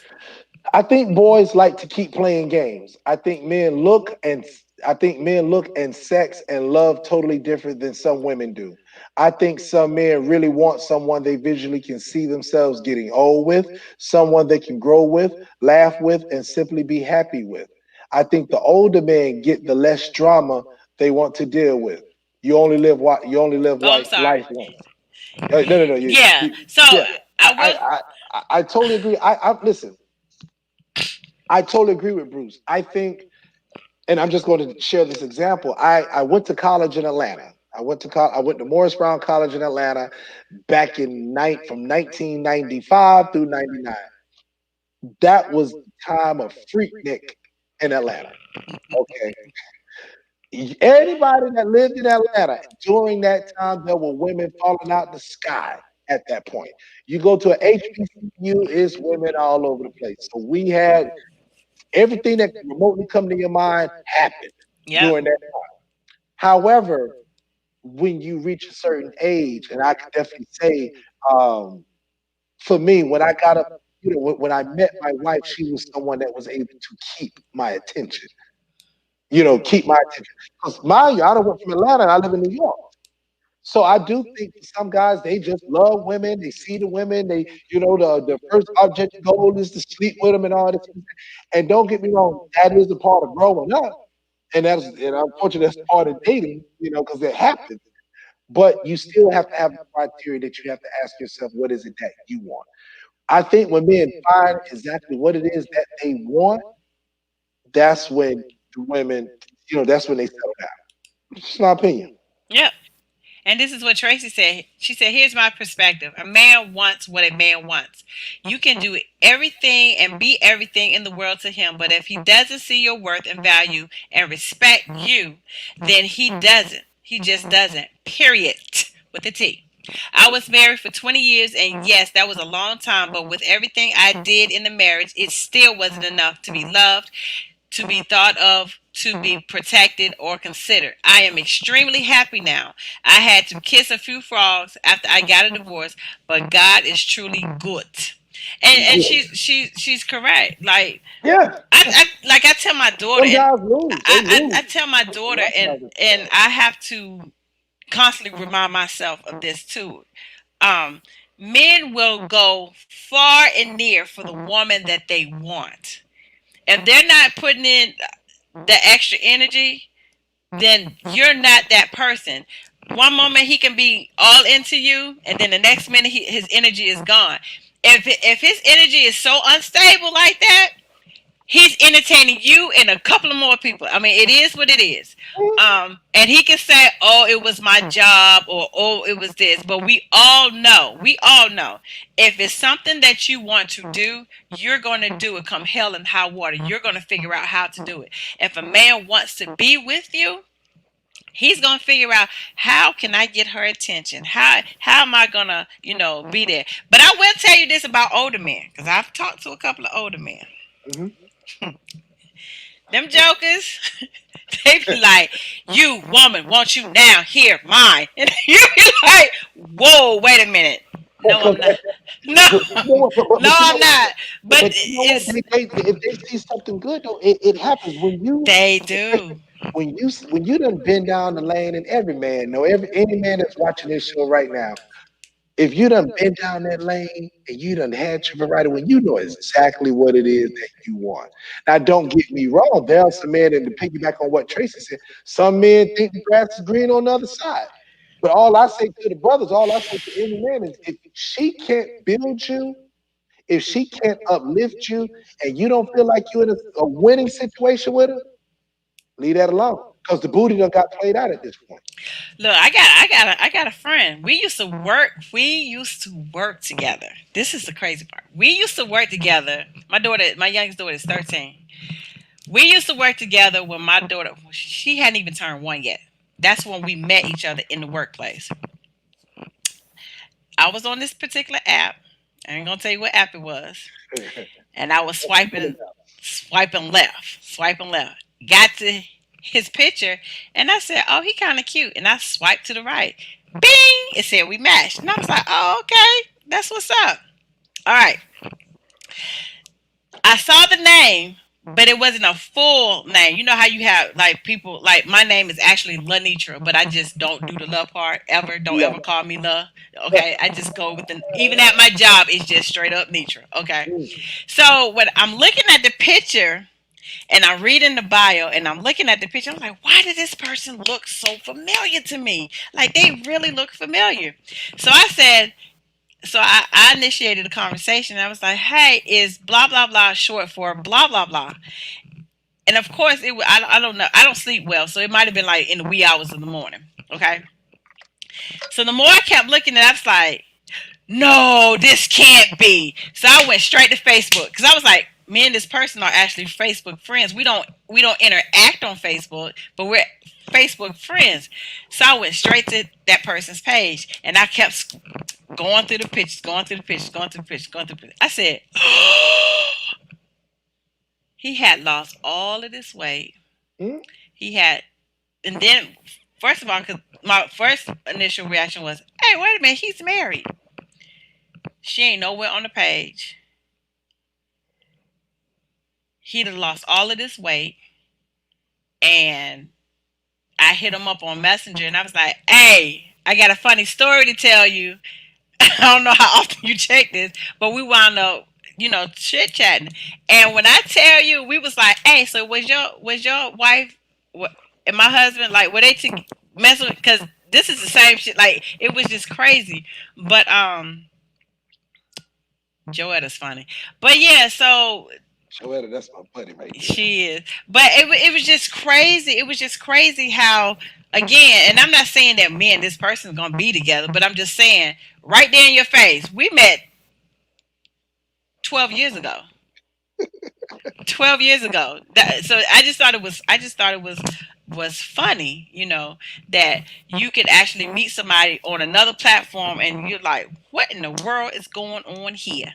I think boys like to keep playing games. I think men look and sex and love totally different than some women do. I think some men really want someone they visually can see themselves getting old with, someone they can grow with, laugh with, and simply be happy with. I think the older men get the less drama they want to deal with. You only live Oh, I'm life sorry. once. No, no, no. Yeah. So Yeah. I will. I totally agree. I listen. I totally agree with Bruce. I think, and I'm just going to share this example. I went to college in Atlanta. I went to Morris Brown College in Atlanta back in night from 1995 through 99. That was the time of Freaknik in Atlanta. Okay. Anybody that lived in Atlanta during that time, there were women falling out the sky at that point. You go to an HBCU, it's women all over the place. So we had everything that could remotely come to your mind happened Yep. during that. However, when you reach a certain age, and I could definitely say, um, for me, when I got up, when I met my wife, she was someone that was able to keep my attention. Keep my attention. Because mind you, I don't went from Atlanta, and I live in New York. So I do think for some guys, they just love women. They see the women. The first object goal is to sleep with them and all this. And don't get me wrong, that is a part of growing up, and unfortunately that's part of dating. Because it happens. But you still have to have a criteria that you have to ask yourself, what is it that you want? I think when men find exactly what it is that they want, that's when the women, that's when they settle down. It's my opinion. Yep. And this is what Tracy said. She said, here's my perspective. A man wants what a man wants. You can do everything and be everything in the world to him, but if he doesn't see your worth and value and respect you, then he doesn't. He just doesn't. Period. With a T. I was married for 20 years, and yes, that was a long time, but with everything I did in the marriage, it still wasn't enough to be loved, to be thought of, to be protected or considered. I am extremely happy now. I had to kiss a few frogs after I got a divorce, but God is truly good. And Good. she's correct. Like Yeah. I tell my daughter, Some and guys lose. They I lose. tell my daughter, That's and not just and I have to constantly remind myself of this too. Um, Men will go far and near for the woman that they want. If they're not putting in the extra energy, then you're not that person. One moment he can be all into you, and then the next minute his energy is gone. If his energy is so unstable like that, he's entertaining you and a couple of more people. I mean, it is what it is. And he can say, "Oh, it was my job," or "Oh, it was this." But we all know, if it's something that you want to do, you're going to do it. Come hell and high water, you're going to figure out how to do it. If a man wants to be with you, he's gonna figure out, how can I get her attention? How am I gonna be there? But I will tell you this about older men, because I've talked to a couple of older men. hmm Them jokers, they be like, "You woman, won't you now hear mine?" And you be like, "Whoa, wait a minute. No, Because I'm not. No, but you know what? no, But you know I'm what? not." But But you know what? it's If they see something good though, it happens they do. when you done been down the lane, and every man know, every any man that's watching this show right now, if you done been down that lane and you done had your variety, when you know exactly what it is that you want. Now, don't get me wrong. There are some men, and to piggyback on what Tracy said, some men think the grass is green on the other side. But all I say to the brothers, all I say to any man is, if she can't build you, if she can't uplift you, and you don't feel like you're in a winning situation with her, leave that alone. Because the booty done got played out at this point. Look, I got a friend. We used to work together. This is the crazy part. We used to work together. My youngest daughter is 13. We used to work together when my daughter, she hadn't even turned one yet. That's when we met each other in the workplace. I was on this particular app. I ain't gonna tell you what app it was. And I was swiping left. Got to his picture, and I said, "Oh, he kind of cute." And I swiped to the right. Bing! It said we matched, and I was like, "Oh, okay, that's what's up." All right. I saw the name, but it wasn't a full name. You know how you have like people like, my name is actually Lanitra, but I just don't do the love part ever. Don't Yeah. ever call me love. Okay, I just go with the, even at my job, it's just straight up Nitra. Okay, so when I'm looking at the picture and I'm reading the bio and I'm looking at the picture, I'm like, why does this person look so familiar to me? Like, they really look familiar. So I said, so I initiated a conversation. I was like, "Hey, is blah blah blah short for blah blah blah?" And of course, I don't know. I don't sleep well, so it might have been like in the wee hours of the morning. Okay. So the more I kept looking at it, I was like, "No, this can't be." So I went straight to Facebook because I was like, "Me and this person are actually Facebook friends. We don't interact on Facebook, but we're Facebook friends." So I went straight to that person's page, and I kept going through the pictures, going through the pictures, going through the pictures, going through the pictures. I said, he had lost all of this weight. Hmm? He had, and then, first of all, because my first initial reaction was, hey, wait a minute, he's married. She ain't nowhere on the page. He'd have lost all of this weight, and I hit him up on Messenger, and I was like, hey, I got a funny story to tell you. I don't know how often you check this, but we wound up, chit chatting. And when I tell you, we was like, "Hey, so was your wife and my husband like were they to mess with?" Because this is the same shit. Like it was just crazy. But Joetta's funny. But yeah, so Joetta, that's my buddy right there. she is. But it was just crazy. It was just crazy how again, and I'm not saying that me and this person is gonna be together, but I'm just saying right there in your face, we met 12 years ago. 12 years ago. So I just thought it was funny, that you could actually meet somebody on another platform and you're like, what in the world is going on here?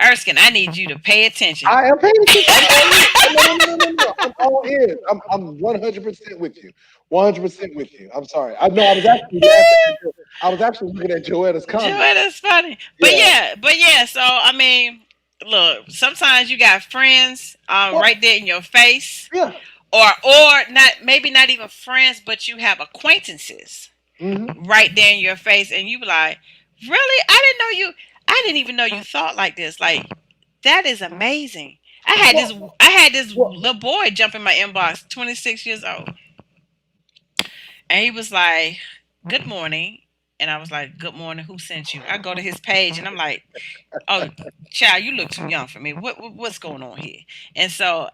Erskine, I need you to pay attention. I am paying attention. I'm all in. No, no, no, no, no, no. I'm all in. I'm 100% with you. 100% with you. I'm sorry. I know I was actually laughing at I was actually looking at Joetta's comment. Joy, that's funny. But Yeah. yeah, but yeah, so I mean, look, sometimes you got friends Well, right there in your face. yeah. Or not, maybe not even friends, but you have acquaintances Hmm. right there in your face, and you be like, "Really? I didn't even know you thought like this. Like that is amazing." I had this Well, I had this well, little boy jump in my inbox, 26 years old, and he was like, "Good morning," and I was like, "Good morning. Who sent you?" I go to his page, and I'm like, "Oh, child, you look too young for me. What's going on here?" And so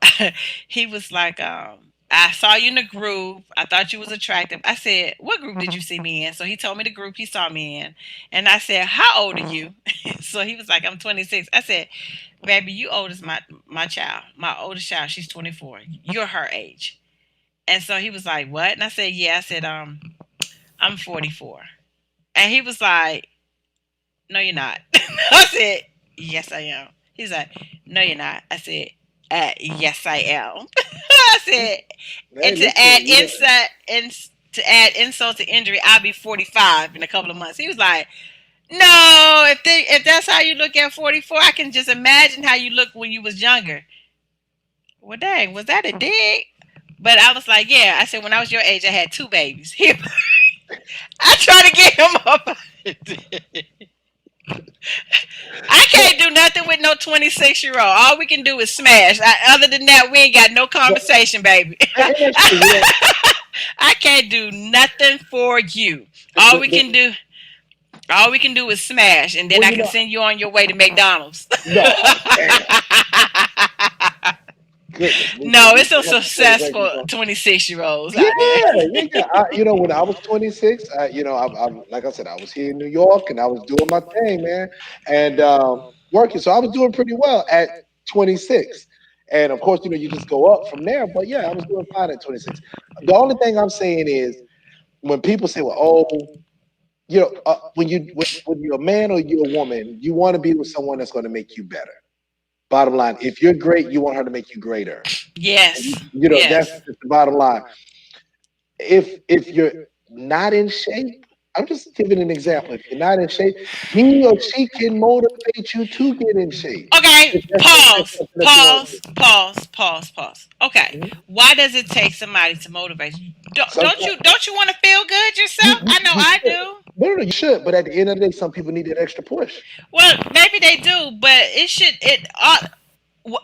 he was like, "I saw you in the group. I thought you was attractive." I said, "What group did you see me in?" So he told me the group he saw me in, and I said, "How old are you?" So he was like, "I'm 26." I said, "Baby, you old as my child, my oldest child. She's 24. You're her age." And so he was like, "What?" And I said, "Yeah." I said, "I'm 44." And he was like, "No, you're not." I said, "Yes, I am." He's like, "No, you're not." I said, "Yes, I am." I said, hey, and listen, you know, to add insult to injury, I'll be 45 in a couple of months. He was like, "No, if that's how you look at 44, I can just imagine how you looked when you was younger." Well, dang, was that a dig? But I was like, "Yeah." I said, "When I was your age, I had two babies." I try to get him up. I well, can't do nothing with no 26-year-old. All we can do is smash. Other than that, we ain't got no well, conversation, baby. and that's true. You know, I can't do nothing for you. All we can do, all we can do is smash, and then well, I you can know, send you on your way to McDonald's. no, damn, goodness, we No, can't it's do some nothing for the great successful God. 26-year-olds Yeah, out there. yeah, yeah. When I was 26, I'm like I said, I was here in New York and I was doing my thing, man, and working. So I was doing pretty well at 26. And of course, you just go up from there. But yeah, I was doing fine at 26. The only thing I'm saying is when people say, "Well, oh, when you're a man or you're a woman, you want to be with someone that's going to make you better." Bottom line, if you're great, you want her to make you greater. Yes, That's yes. just the bottom line. If you're not in shape, I'm just giving an example. If you're not in shape, he or she can motivate you to get in shape. Okay, If that's pause, something that you want to pause, do. pause, pause, pause. Okay, Mhm. why does it take somebody to motivate you? Sometimes Don't you want to feel good you, yourself? you I know you I should. do. No, you should. But at the end of the day, some people need that extra push. Well, maybe they do, but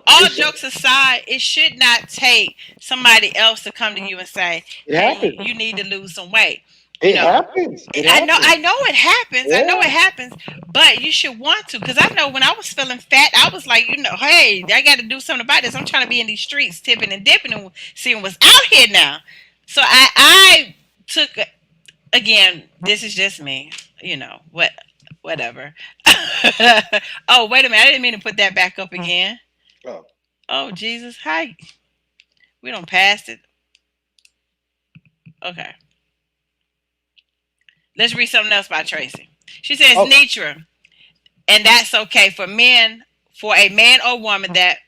all It should. jokes aside, it should not take somebody else to come to you and say, It "Hey, happens. you need to lose some weight." You It know, happens. It I happens. know it happens. I know Yeah. it happens, but you should want to, because I know when I was feeling fat, I was like, hey, I got to do something about this. I'm trying to be in these streets, tipping and dipping, and seeing what's out here now. So I took, again. This is just me. Whatever. Oh, wait a minute! I didn't mean to put that back up again. Oh, Oh, Jesus! Hi. We don't pass it. Okay. Let's read something else by Tracy. She says, okay. Nitra, and that's okay for men, for a man or woman that,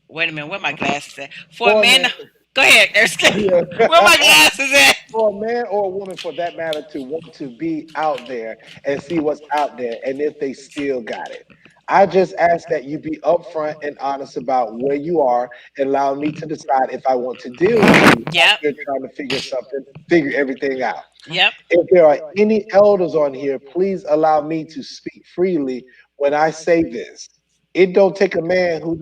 wait a minute, where my glasses at? For a For a man, man. go ahead, Erskine. Where Yeah. my glasses at? For a man or a woman, for that matter, to want to be out there and see what's out there, and if they still got it. I just ask that you be upfront and honest about where you are, and allow me to decide if I want to deal with you while Yep. you're trying to figure everything out. Yep. If there are any elders on here, please allow me to speak freely when I say this. It don't take a man who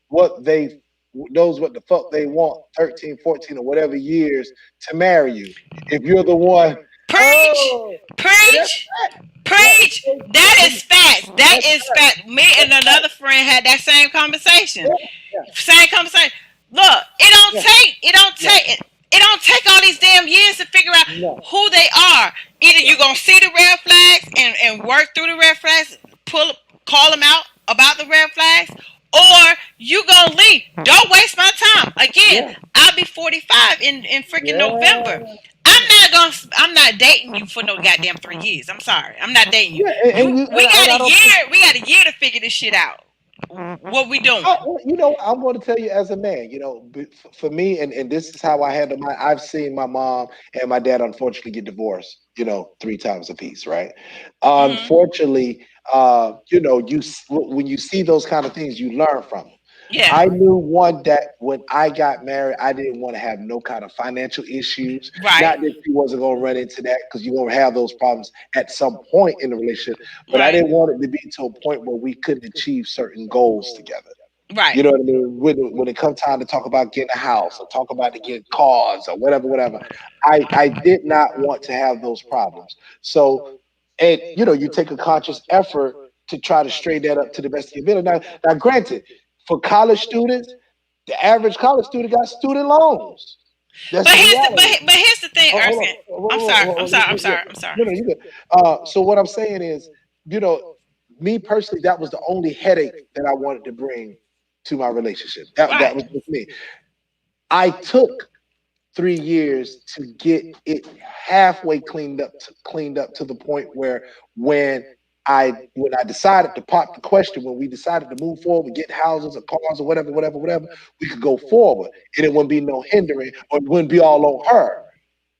what they knows what the fuck they want 13, 14, or whatever years to marry you. If you're the one, Preach. oh, that's Preach. fact. Preach. That is facts. That That's is fact. fact. Me and That's fact. another friend had that same conversation. Yeah, yeah, Same conversation. Look, yeah. it. No, It don't take all these damn years to figure out no, who they are. Either yeah, you gonna see the red flags and work through the red flags, call them out about the red flags, or you gonna leave. Don't waste my time. Again, yeah, I'll be 45 in freaking November. yeah, I'm not gonna. I'm not dating you for no goddamn 3 years. I'm sorry. I'm not dating you. yeah. You. We got And a I don't think. year. We got a year to figure this shit out. What we doing? I'm going to tell you as a man, for me, and this is how I handle I've seen my mom and my dad unfortunately get divorced, 3 times apiece, right? Hmm. Unfortunately, when you see those kind of things, you learn from them. Yeah. I knew one that when I got married, I didn't want to have no kind of financial issues. Right. Not that she wasn't going to run into that, because you're going to have those problems at some point in the relationship, but I Right. didn't want it to be to a point where we couldn't achieve certain goals together. Right. You know what I mean? When it comes time to talk about getting a house or talk about to get cars or whatever, whatever, I did not want to have those problems. So, and you take a conscious effort to try to straighten that up to the best of your ability. Now, granted, for college students, the average college student got student loans. That's But the here's the but, reality. but here's the thing, Oh, hold on. Erskine. I'm sorry. I'm sorry. I'm sorry. I'm sorry. No, no, you good. So what I'm saying is, you know, me personally, that was the only headache that I wanted to bring to my relationship. That Right. was just me. I took 3 years to get it halfway cleaned up to the point where when when I decided to pop the question, when we decided to move forward, get houses or cars or whatever, whatever, whatever, we could go forward, and it wouldn't be no hindering, or it wouldn't be all on her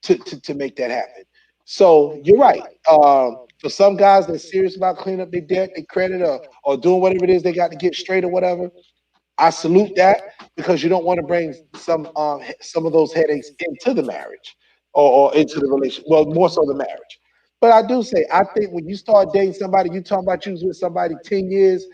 to make that happen. So you're right. For some guys that's serious about cleaning up their debt, their credit, or doing whatever it is they got to get straight or whatever, I salute that, because you don't want to bring some of those headaches into the marriage, or into the relationship. Well, more so the marriage. But I do say, I think when you start dating somebody, you talking about you was with somebody 10 years,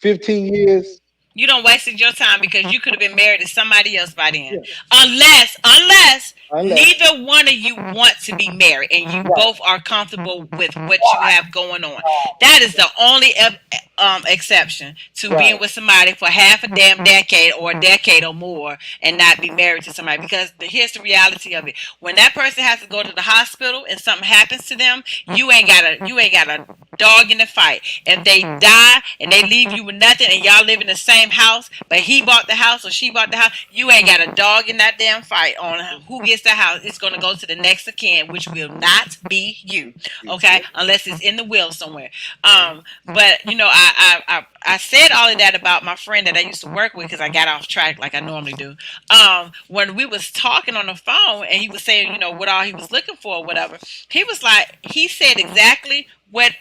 15 years. You don't wasted your time because you could have been married to somebody else by then. Yeah, Unless unless neither one of you want to be married and you right, both are comfortable with what you have going on. That is the only exception to being right, with somebody for half a damn decade or a decade or more and not be married to somebody. Because here's the reality of it: when that person has to go to the hospital and something happens to them, you ain't got a dog in the fight. If they die and they leave you with nothing and y'all live in the same house, but he bought the house or she bought the house, you ain't got a dog in that damn fight on who gets the house. It's going to go to the next of kin, which will not be you, okay? yep, Unless it's in the will somewhere. But I said all of that about my friend that I used to work with because I got off track like I normally do. When we was talking on the phone and he was saying, what all he was looking for or whatever, he said exactly what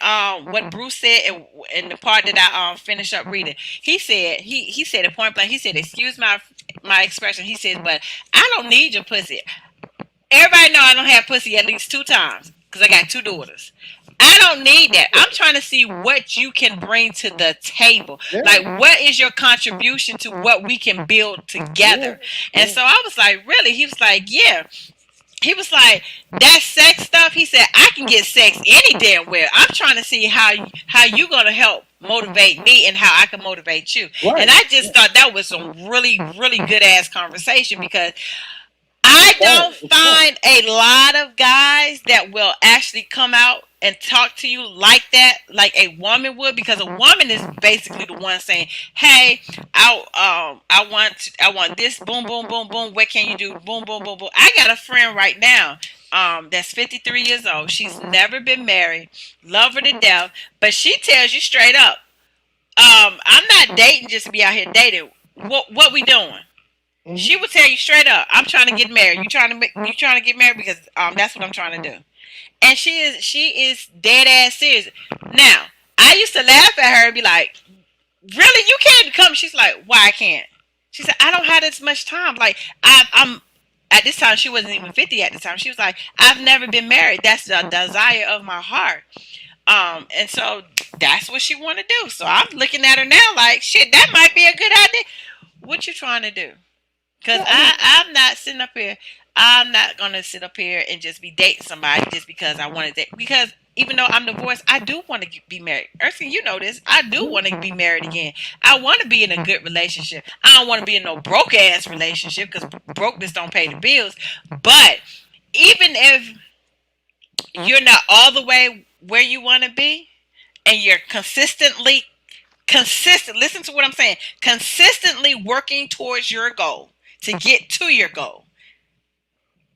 Bruce said in the part that I finished up reading. He said it point blank. He said, "Excuse my expression." He said, "But I don't need your pussy. Everybody know I don't have pussy at least 2 times because I got 2 daughters. I don't need that. I'm trying to see what you can bring to the table. yeah, Like, what is your contribution to what we can build yeah, together?" And yeah, so I was like, "Really?" He was like, "Yeah." he was like, that sex stuff. He said, I can get sex any damn where. I'm trying to see how you gonna help motivate me and how I can motivate you. And Right. I just thought that was some really good ass conversation because I Smart. don't It's smart. find a lot of guys that will actually come out and talk to you like that, like a woman would, because a woman is basically the one saying, "Hey, I want this, boom, boom, boom, boom. What can you do? Boom, boom, boom, boom." I got a friend right now, that's 53 years old. She's never been married, love her to death, but she tells you straight up, "I'm not dating just to be out here dating. What we doing?" Hmm. She would tell you straight up, "I'm trying to get married. You trying to get married because that's what I'm trying to do." And she is dead ass serious. Now, I used to laugh at her and be like, "Really, you can't come?" She's like, "Why I can't?" She said, "I don't have this much time. Like I'm." At this time, she wasn't even 50 at the time. She was like, "I've never been married. That's the desire of my heart." And so that's what she want to do. So I'm looking at her now like, shit, that might be a good idea. What you trying to do? Cause Yeah, I mean, I'm not sitting up here. I'm not gonna sit up here and just be dating somebody just because I want to date. Because even though I'm divorced, I do want to be married. Ursula, you know this. I do yeah, want to be married again. I want to be in a good relationship. I don't want to be in no broke ass relationship because brokenness don't pay the bills. But even if you're not all the way where you want to be, and you're consistent. Listen to what I'm saying. Consistently working towards your goal to get to your goal,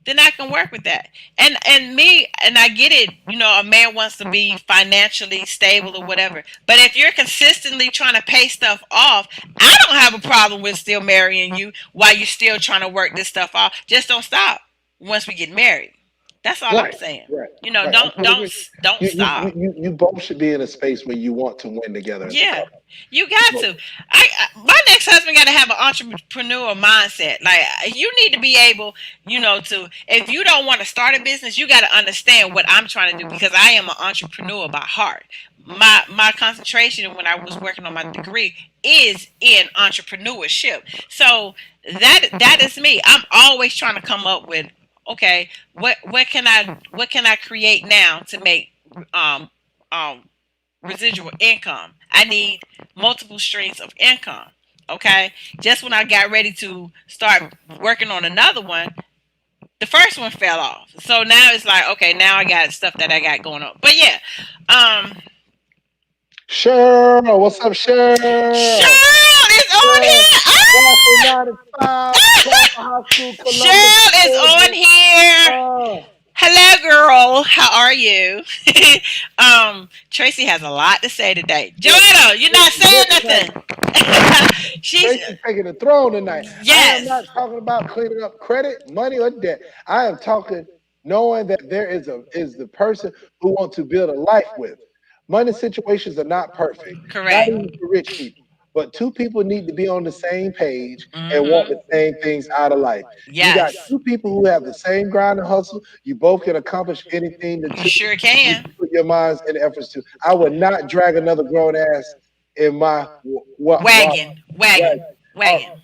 then I can work with that. And I get it. You know, a man wants to be financially stable or whatever. But if you're consistently trying to pay stuff off, I don't have a problem with still marrying you while you're still trying to work this stuff off. Just don't stop once we get married. That's all I'm right, saying. right, You know, right. I totally agree. don't stop. You both should be in a space where you want to win together as a Yeah, couple. you got Well, to. My next husband got to have an entrepreneur mindset. Like you need to be able, to. If you don't want to start a business, you got to understand what I'm trying to do because I am an entrepreneur by heart. My concentration when I was working on my degree is in entrepreneurship. So that is me. I'm always trying to come up with, okay, what can I create now to make um um residual income. I need multiple streams of income. Okay. Just when I got ready to start working on another one, the first one fell off. So now it's like, okay, now I got stuff that I got going on. But yeah, Cheryl, what's up, Cheryl? Cheryl is on Cheryl, Class of here. '95, class of high school, Columbus, Cheryl is on Georgia. here. Oh, Hello, girl. How are you? Tracy has a lot to say today. look, Joanna, you're not saying look, nothing. She's Tracy's taking the throne tonight. I am yes, not talking about cleaning up credit, money, or debt. I am talking knowing that there is the person who wants to build a life with. Money situations are not perfect, not correct. even for rich people. But two people need to be on the same page and want the Mm-hmm. same things out of life. You got Yes, two people who have the same grind and hustle. You both can accomplish anything the you two sure you can. put your minds and efforts to. I would not drag another grown ass in my what Wagon, right. wagon, Oh, wagon.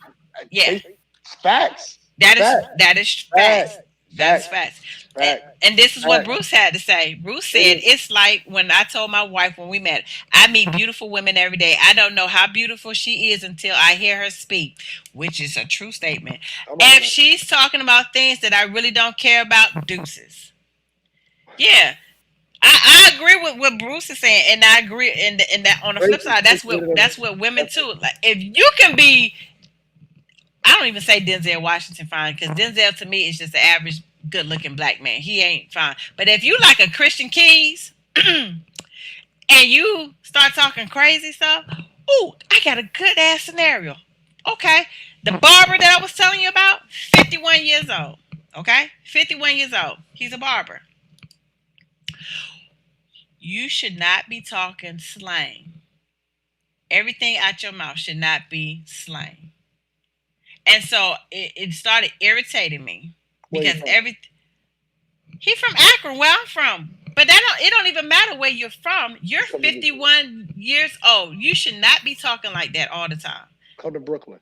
Yeah, Tracy, facts, that is facts, that is facts, facts. That is facts, facts. facts, And this is what facts. Bruce had to say. Bruce It said, is. it's like when I told my wife when we met, I meet beautiful women every day. I don't know how beautiful she is until I hear her speak, which is a true statement. Come on If now. she's talking about things that I really don't care about, deuces. Yeah. I agree with what Bruce is saying, and I agree. And that on the flip Tracy side, takes it in that's what women effort. too. Like if you can be, I don't even say Denzel Washington fine because Denzel to me is just an average good looking black man. He ain't fine. But if you like a Christian Keys and you start talking crazy stuff, ooh, I got a good ass scenario. Okay. The barber that I was telling you about, 51 years old. Okay? 51 years old. He's a barber. You should not be talking slang. Everything out your mouth should not be slang. And so it started irritating me Where you because from? every he from Akron, where I'm from. But that don't it don't even matter where you're from. You're Come to Detroit. 51 years old. You should not be talking like that all the time. Come to Brooklyn.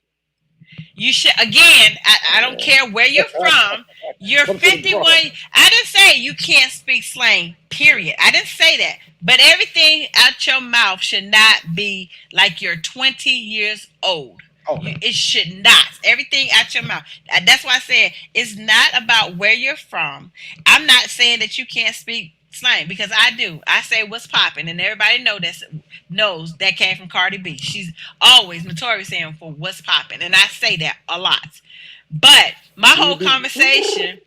You should again. I don't care where you're from. You're But I'm saying, 51. bro, I didn't say you can't speak slang. Period. I didn't say that. But everything out your mouth should not be like you're 20 years old. okay. It should not. Everything out your mouth. That's why I said it's not about where you're from. I'm not saying that you can't speak slang because I do. I say what's popping, and everybody knows that came from Cardi B. She's always notorious saying for what's popping, and I say that a lot. But my Do you whole do? conversation,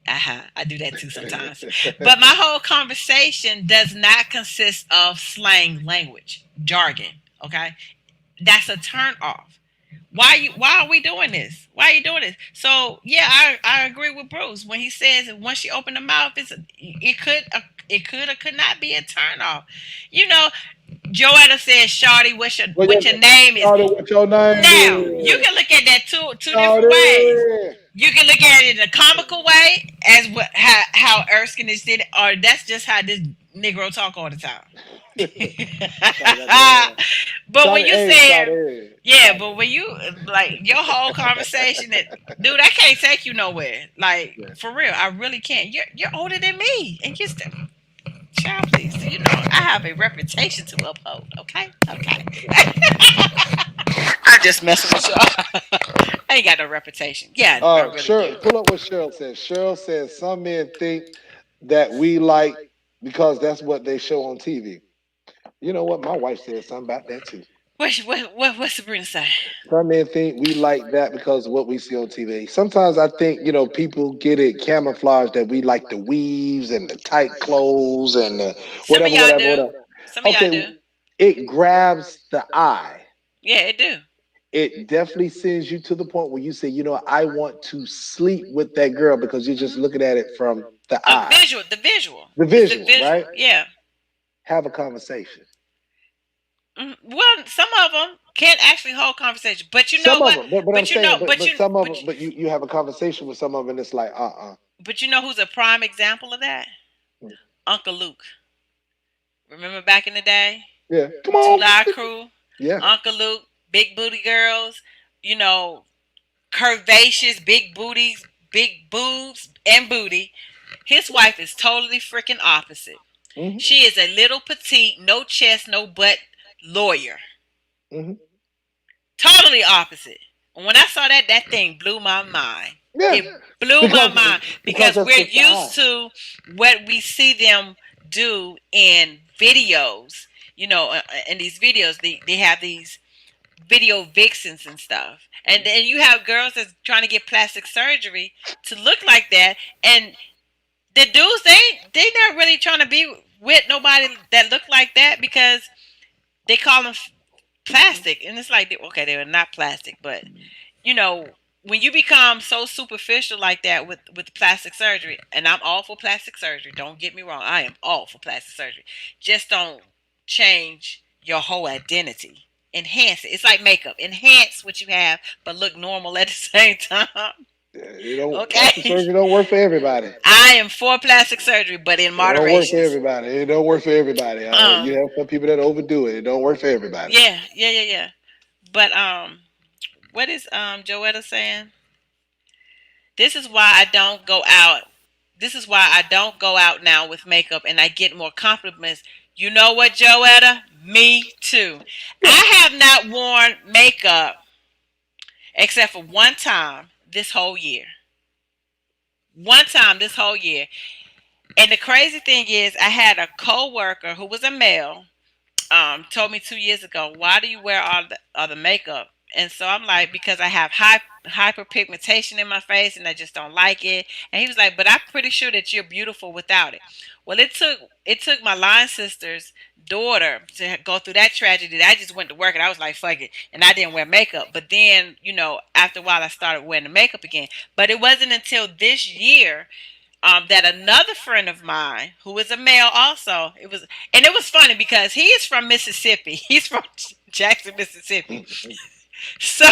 I do that too sometimes. But my whole conversation does not consist of slang language, jargon. Okay, that's a turn off. Why are we doing this? Why are you doing this? So yeah, I agree with Bruce when he says that once you open the mouth, it could or could not be a turn off. You know, Joetta says, "Shawty, Well, what your name is." started with your name Now you is. can look at that two different ways. Started. You can look at it in a comical way, as what how Erskine is did it, or that's just how this Negro talk all the time. Shawty got your ass. But when Shawty, you hey, say, Shawty. yeah, Shawty. but when you like your whole conversation, that dude, I can't take you nowhere. Like Yeah. for real, I really can't. You're older than me, and you're still child. Please, you know I have a reputation to uphold. Okay, okay. I'm just messing with y'all. I ain't got no reputation. Yeah, I really do. Cheryl, pull up what Cheryl says. Cheryl says some men think that we like because that's what they show on TV. You know what? My wife said something about that too. What's Sabrina say? Some men think we like that because of what we see on TV. Sometimes I think, people get it camouflaged that we like the weaves and the tight clothes and the Some of whatever, y'all whatever, do. whatever. Some of y'all Okay, do. it grabs the eye. Yeah, it do. It definitely sends you to the point where you say, I want to sleep with that girl because you're just looking at it from the A eye, visual, the visual. the It's the visual, visual. right? Yeah. Have a conversation. Well, some of them can't actually hold conversation, but you know Some of what? them, but I'm But you saying, know, but some of them, but you have a conversation with some of them, and it's like, but you know who's a prime example of that? Uncle Luke. Remember back in the day, yeah, come Two on, Live Crew, yeah. Uncle Luke, big booty girls. You know, curvaceous, big booties, big boobs and booty. His wife is totally freaking opposite. Hmm. She is a little petite, no chest, no butt lawyer. Hmm. Totally opposite. And when I saw that, that thing blew my mind. Yeah, It blew my because mind because because that's we're just the eye. used to what we see them do in videos. You know, in these videos, they have these video vixens and stuff. And then you have girls that's trying to get plastic surgery to look like that. And the dudes, they not really trying to be with nobody that look like that because they call them plastic. And it's like, okay, they're not plastic, but you know, when you become so superficial like that with plastic surgery, and I'm all for plastic surgery. Don't get me wrong, I am all for plastic surgery. Just don't change your whole identity. Enhance it. It's like makeup. Enhance what you have, but look normal at the same time. You don't plastic Okay. surgery don't work for everybody. I am for plastic surgery, but in It don't work for moderations. everybody. It don't work for everybody. You Um. have some people that overdo it. It don't work for everybody. Yeah. Yeah. Yeah. Yeah. But what is Joetta saying? This is why I don't go out. This is why I don't go out now with makeup and I get more compliments. You know what, Joetta? Me too. Yeah. I have not worn makeup except for one time this whole year. One time this whole year. And the crazy thing is I had a coworker who was a male told me 2 years ago, why do you wear all the makeup? And so I'm like, because I have hyperpigmentation in my face and I just don't like it. And he was like, but I'm pretty sure that you're beautiful without it. Well, it took my line sister's daughter to go through that tragedy. I just went to work and I was like, fuck it. And I didn't wear makeup. But then, after a while I started wearing the makeup again. But it wasn't until this year that another friend of mine who is a male also and it was funny because he is from Mississippi. He's from Jackson, Mississippi. So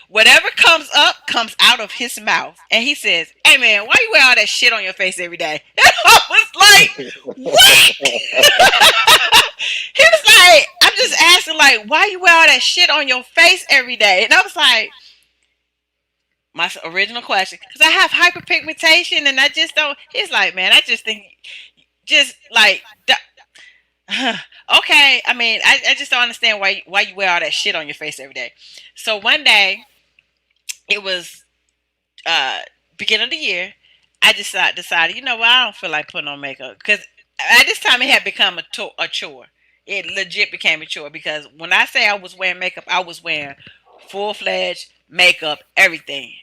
whatever comes up comes out of his mouth, and he says, "Hey man, why you wear all that shit on your face every day?" And I was like, "What?" He was like, "I'm just asking, like, why you wear all that shit on your face every day?" And I was like, my original question, because I have hyperpigmentation and I just don't. He's like, man, I just think, just like, okay. I mean, I just don't understand why you wear all that shit on your face every day. So one day, it was uh beginning of the year. I just decided, you know what, I don't feel like putting on makeup because at this time it had become a chore. It legit became a chore because when I say I was wearing makeup, I was wearing full fledged makeup, everything,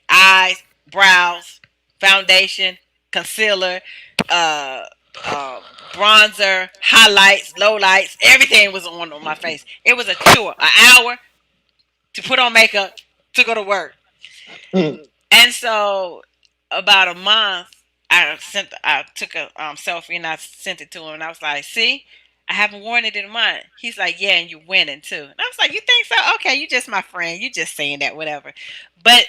eyes, brows, foundation, concealer, uh, uh, bronzer, highlights, lowlights, everything was on my face. It was a chore, an hour to put on makeup to go to work. And so about a month, I took a selfie and I sent it to him and I was like, see, I haven't worn it in a month. He's like, yeah, and you're winning too. And I was like, you think so? Okay, you just my friend. You just saying that, whatever. But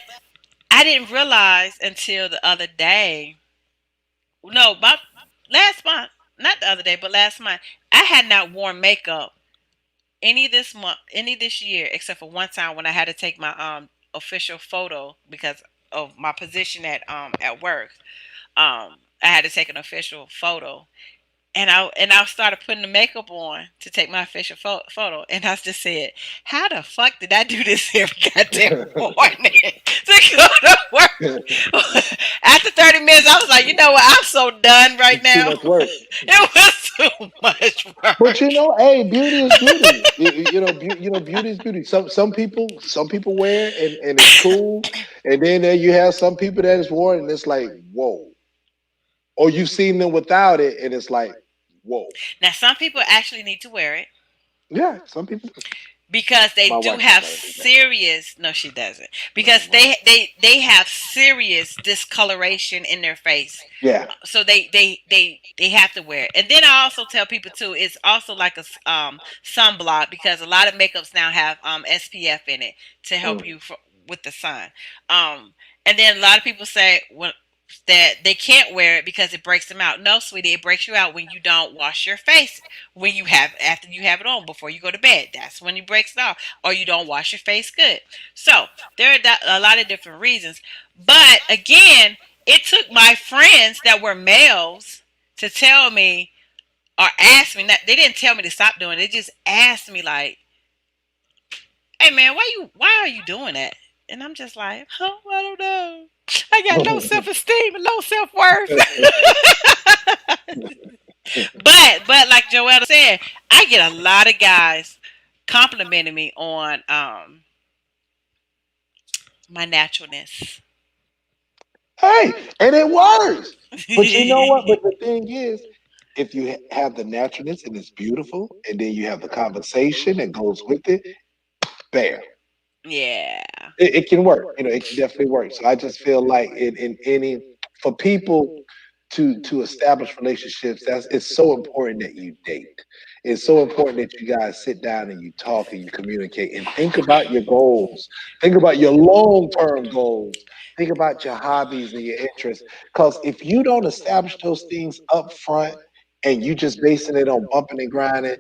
I didn't realize until the other day. No, about last month, not the other day, but last month, I had not worn makeup any this year except for one time when I had to take my official photo because of my position at work. I had to take an official photo, and I started putting the makeup on to take my official photo, and I just said, "How the fuck did I do this every goddamn morning to go to work?" After 30 minutes, I was like, "You know what? I'm so done right It's too now. much work. It was too much But you work." know, hey, beauty is beauty. Beauty is beauty. Some people wear it and it's cool, and then there you have some people that is worn and it's like whoa. Or you've seen them without it and it's like whoa. Now, some people actually need to wear it Yeah, some people do. because they My do wife don't have gotta do that. serious. No, she doesn't, No, because my wife. they have serious discoloration in their face, Yeah. so they have to wear it. And then I also tell people too, it's also like a sunblock because a lot of makeups now have SPF in it to help Mm. you with the sun. Um, and then a lot of people say that they can't wear it because it breaks them out. No, sweetie, it breaks you out when you don't wash your face when you have after you have it on before you go to bed. That's when it breaks it off, or you don't wash your face good. So there are a lot of different reasons. But again, it took my friends that were males to tell me or ask me. Not, they didn't tell me to stop doing it. They just asked me like, "Hey man, why are you doing that?" And I'm just like, "Oh, I don't know. I got low self esteem and low self worth." But like Joella said, I get a lot of guys complimenting me on my naturalness. Hey, and it works. But you know what? But the thing is, if you have the naturalness and it's beautiful, and then you have the conversation that goes with it, bam. Yeah. It can work. It can definitely work. So I just feel like in any for people to establish relationships, that's it's so important that you date. It's so important that you guys sit down and you talk and you communicate and think about your goals. Think about your long term goals. Think about your hobbies and your interests. Because if you don't establish those things up front and you just basing it on bumping and grinding,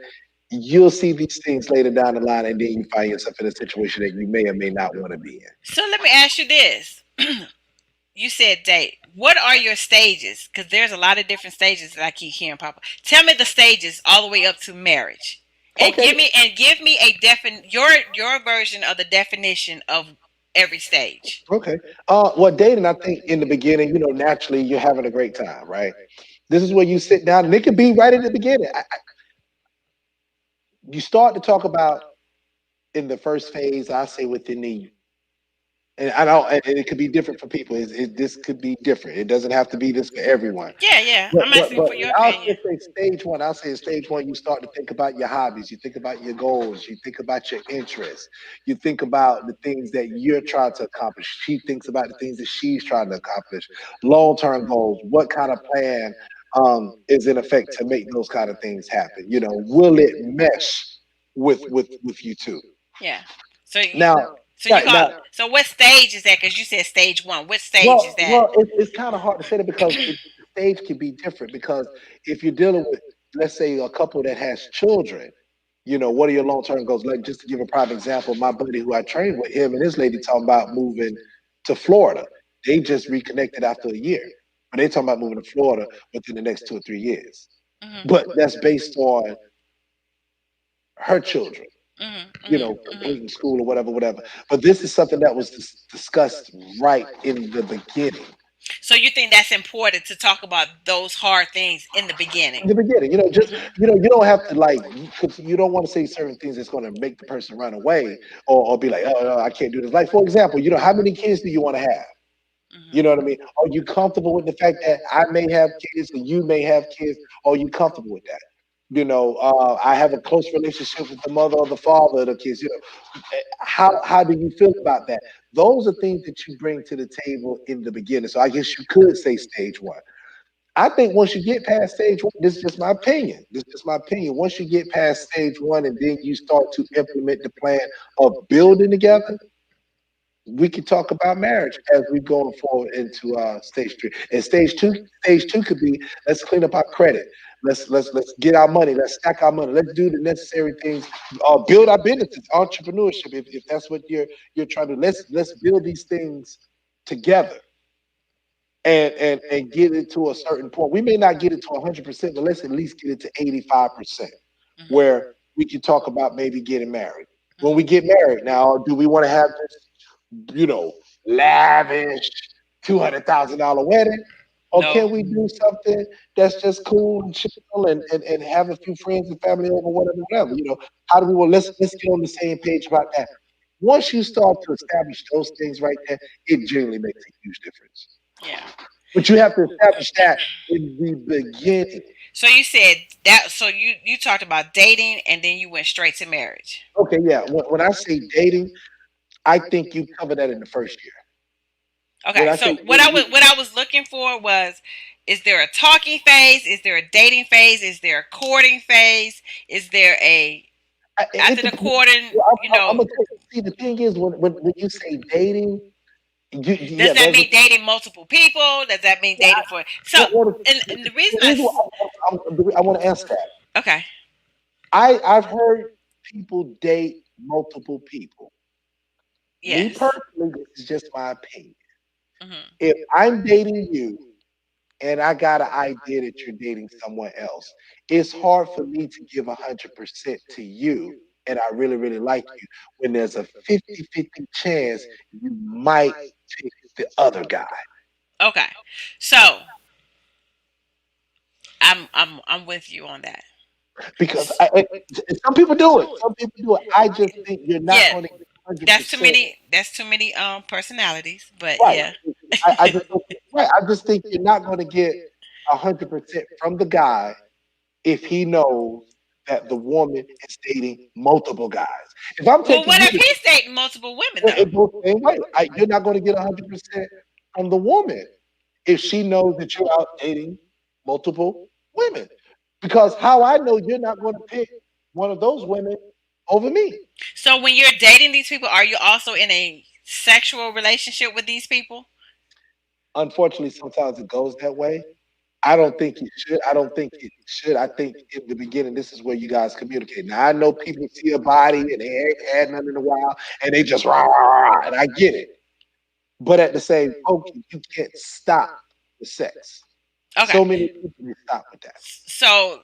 you'll see these things later down the line, and then you find yourself in a situation that you may or may not want to be in. So let me ask you this. You said date. What are your stages? Because there's a lot of different stages that I keep hearing pop up. Tell me the stages all the way up to marriage, and Okay, give me a your version of the definition of every stage. okay. Well, dating, I think in the beginning, naturally you're having a great time, right? This is where you sit down, and it could be right at the beginning. You start to talk about in the first phase. I say within the and I don't, and it could be different for people. This could be different. It doesn't have to be this for everyone. Yeah, yeah. But I'm but asking but for your I'll opinion. just say stage one. I'll say stage one. You start to think about your hobbies. You think about your goals. You think about your interests. You think about the things that you're trying to accomplish. She thinks about the things that she's trying to accomplish. Long term goals. What kind of plan is in effect to make those kind of things happen? Will it mesh with you two? Yeah. So you Now, so you yeah, call now so what stage is that? Because you said stage one. What stage is that? It's kind of hard to say that because the stage can be different. Because if you're dealing with, let's say, a couple that has children, what are your long term goals? Like, just to give a prime example, my buddy who I trained with, him and his lady talking about moving to Florida. They just reconnected after a year, but they talking about moving to Florida within the next 2 or 3 years. But Mhm. that's based on her children, Mhm. Mhm. completing school or whatever, whatever. But this is something that was discussed right in the beginning. So you think that's important to talk about those hard things in the beginning? In the beginning, just Mhm. you don't have to like, because you don't want to say certain things that's going to make the person run away, or be like, oh no, I can't do this. Like for example, how many kids do you want to have? You know what I Mhm. mean? Are you comfortable with the fact that I may have kids and you may have kids? Are you comfortable with that? I have a close relationship with the mother or the father of the kids. How do you feel about that? Those are things that you bring to the table in the beginning. So I guess you could say stage one. I think once you get past stage one, this is just my opinion. This is just my opinion. Once you get past stage one and then you start to implement the plan of building together, we can talk about marriage as we going forward into stage three. And stage two could be, let's clean up our credit. Let's get our money. Let's stack our money. Let's do the necessary things. Build our businesses, entrepreneurship. If that's what you're trying to, let's build these things together and get it to a certain point. We may not get it to 100%, but let's at least get it to 85%, where Mhm. we can talk about maybe getting married. When we Mhm. get married, now, do we want to have this, you know, lavish $200,000 wedding? Or can No. we do something that's just cool and chill and have a few friends and family over, whatever, whatever? How do we want, let's get on the same page about that. Once you start to establish those things right there, it generally makes a huge difference. Yeah. But you have to establish that in the beginning. So you said that. So you talked about dating, and then you went straight to marriage. Okay, yeah. When I say dating, I think you cover that in the first year. When Okay. I So say dating, what I was looking for was, is there a talking phase? Is there a dating phase? Is there a courting phase? Is there a it after the depends. courting? I'm gonna see. The thing is, when you say dating, Does yeah, that there's a mean dating multiple people? Does that mean yeah. dating for so? What And the reason the reason why I want to answer that. okay, I've heard people date multiple people. Me yes. personally, this is just my opinion. Hmm. If I'm dating you and I got an idea that you're dating someone else, it's hard for me to give 100% to you. And I really, really like you when there's a 50-50 chance you might pick the other guy. Okay, so I'm with you on that. Because some people do it. Some people do it. I just think you're not Yeah, going to get that's too 100%. many. That's too many personalities. But Right. yeah. I just don't right. I just think you're not going to get 100% from the guy if he knows that the woman is dating multiple guys. If I'm Well, taking what you if to he's dating multiple women though? it goes the same way. You're not going to get 100% from the woman if she knows that you're out dating multiple women. Because how I know you're not going to pick one of those women over me. So when you're dating these people, are you also in a sexual relationship with these people? Unfortunately, sometimes it goes that way. I don't think it should. I don't think it should. I think in the beginning, this is where you guys communicate. Now, I know people see a body and they ain't had nothing in a while and they just rah, rah, rah, and I get it. But at the same token, you can't stop the sex. Okay. So many people need to stop with that. So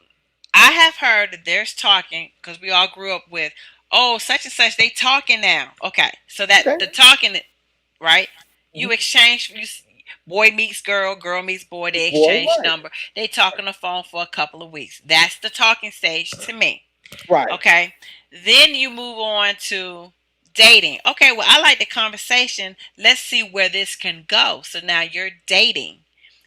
I have heard that there's talking because we all grew up with, oh, such and such, they talking now. Okay. So that Okay. the talking, right? You Mhm. exchange, boy meets girl, girl meets boy, they Boy, exchange right. number. They talk on the phone for a couple of weeks. That's the talking stage to me. Right. Okay. Then you move on to dating. Okay, well, I like the conversation. Let's see where this can go. So now you're dating.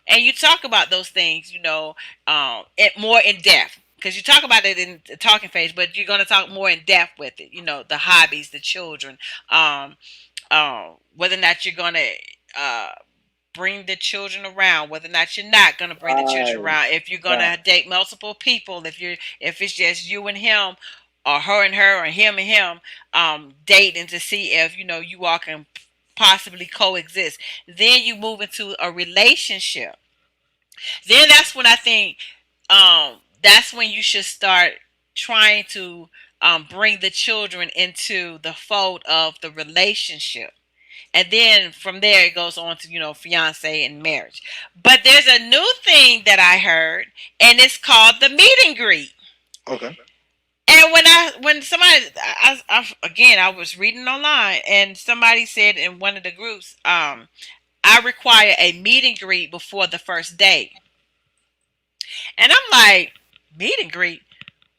And you talk about those things, more in depth. Because you talk about it in the talking phase, but you're going to talk more in depth with it. The hobbies, the children, um, whether or not you're going to uh, bring the children around, whether or not you're not going to bring the children Right. around, if you're going Right. to date multiple people, if it's just you and him, or her and her, or him and him, dating to see if you all can possibly coexist. Then you move into a relationship. Then that's when I think, that's when you should start trying to bring the children into the fold of the relationship. And then from there it goes on to, fiance and marriage. But there's a new thing that I heard, and it's called the meet and greet. Okay. And when somebody, again, I was reading online, and somebody said in one of the groups, I require a meet and greet before the first date. And I'm like, meet and greet?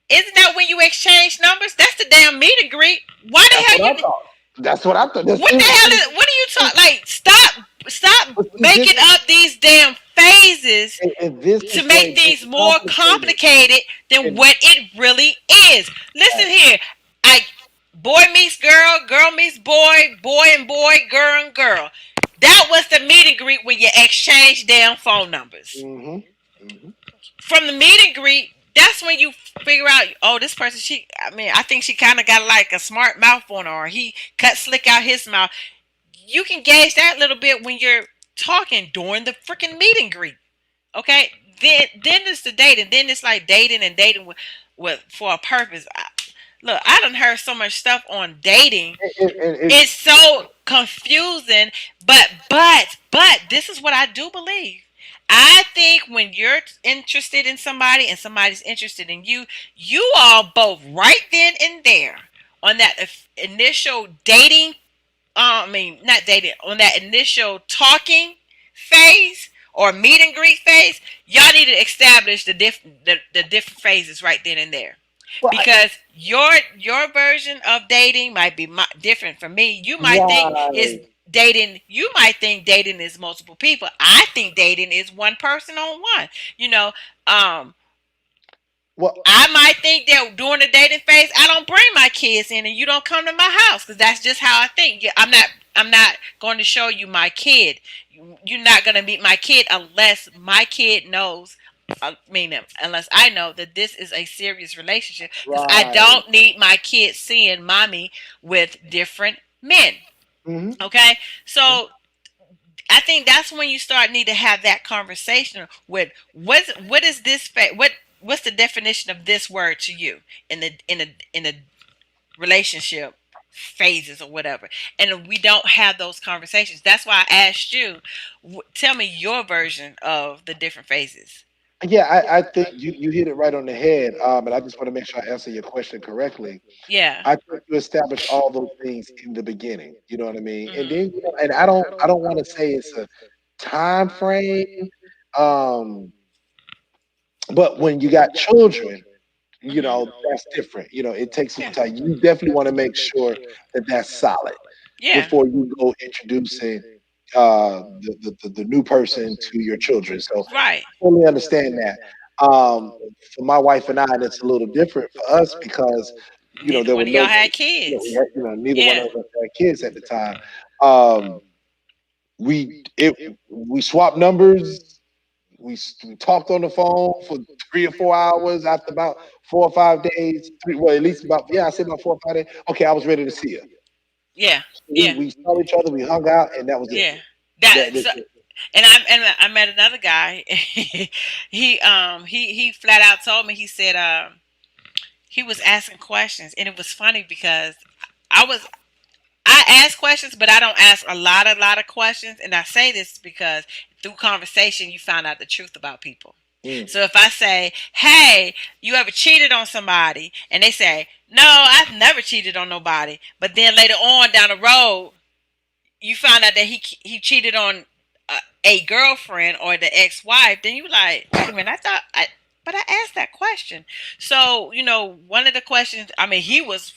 Isn't that when you exchange numbers? That's the damn meet and great. Why the That's hell what I you? thought. That's what I thought. What the hell is? What are you talking? Like, stop But see, making up these damn phases and this to is where make it gets things more complicated. complicated than And what it really is. Listen here, I boy meets girl, girl meets boy, boy and boy, girl and girl. That was the meet and greet when you exchange damn phone numbers. hmm hmm From the meet and greet, that's when you figure out, oh, this person, I think she kind of got like a smart mouth on her, or he cut slick out his mouth. You can gauge that little bit when you're talking during the freaking meet and greet. Okay, then it's the dating. Then it's like dating and dating with for a purpose. Look, I done heard so much stuff on dating. and It's so confusing, but this is what I do believe. I think when you're interested in somebody and somebody's interested in you, you all both right then and there on that initial dating, I mean, not dating, on that initial talking phase or meet and greet phase, y'all need to establish the different phases right then and there. well, Because your version of dating might be different from me. You might think is right. dating. You might think dating is multiple people. I think dating is one person on one. You know, um, Well, I might think that during the dating phase, I don't bring my kids in, and you don't come to my house because that's just how I think. I'm not. I'm not going to show you my kid. You're not going to meet my kid unless my kid knows. I mean, unless I know that this is a serious relationship, because I right. don't need my kids seeing mommy with different men. hmm Okay, so I think that's when you start need to have that conversation with what is this what's the definition of this word to you in the relationship phases or whatever. And we don't have those conversations. That's why I asked you, tell me your version of the different phases. Yeah, I think you hit it right on the head. And I just want to make sure I answer your question correctly. Yeah. I think you establish all those things in the beginning. You know what I mean? And then, Mhm. and I don't want to say it's a time frame. Um, but when you got children, that's different. It takes some time. You definitely want to make sure that that's solid Yeah. before you go introducing the new person to your children. So Right. I totally understand that. Um, for my wife and I, it's a little different for us because Neither there one were of y'all no, had kids. neither one Yeah. of us had kids at the time. Um, we swapped numbers. We talked on the phone for 3 or 4 hours. After about 4 or 5 days, well, at least about, yeah, I said about 4 or 5 days. Okay, I was ready to see her. Yeah. We Yeah. we saw each other. We hung out, and that was it. Yeah. That That, so, that- and I met another guy. He flat out told me, he said he was asking questions, and it was funny because I was I ask questions, but I don't ask a lot of questions. And I say this because through conversation, you find out the truth about people. mm, So if I say, "Hey, you ever cheated on somebody?" and they say, "No, I've never cheated on nobody," but then later on down the road, you find out that he cheated on a girlfriend or the ex-wife, then you like, wait a minute, but I asked that question. So one of the questions, I mean, he was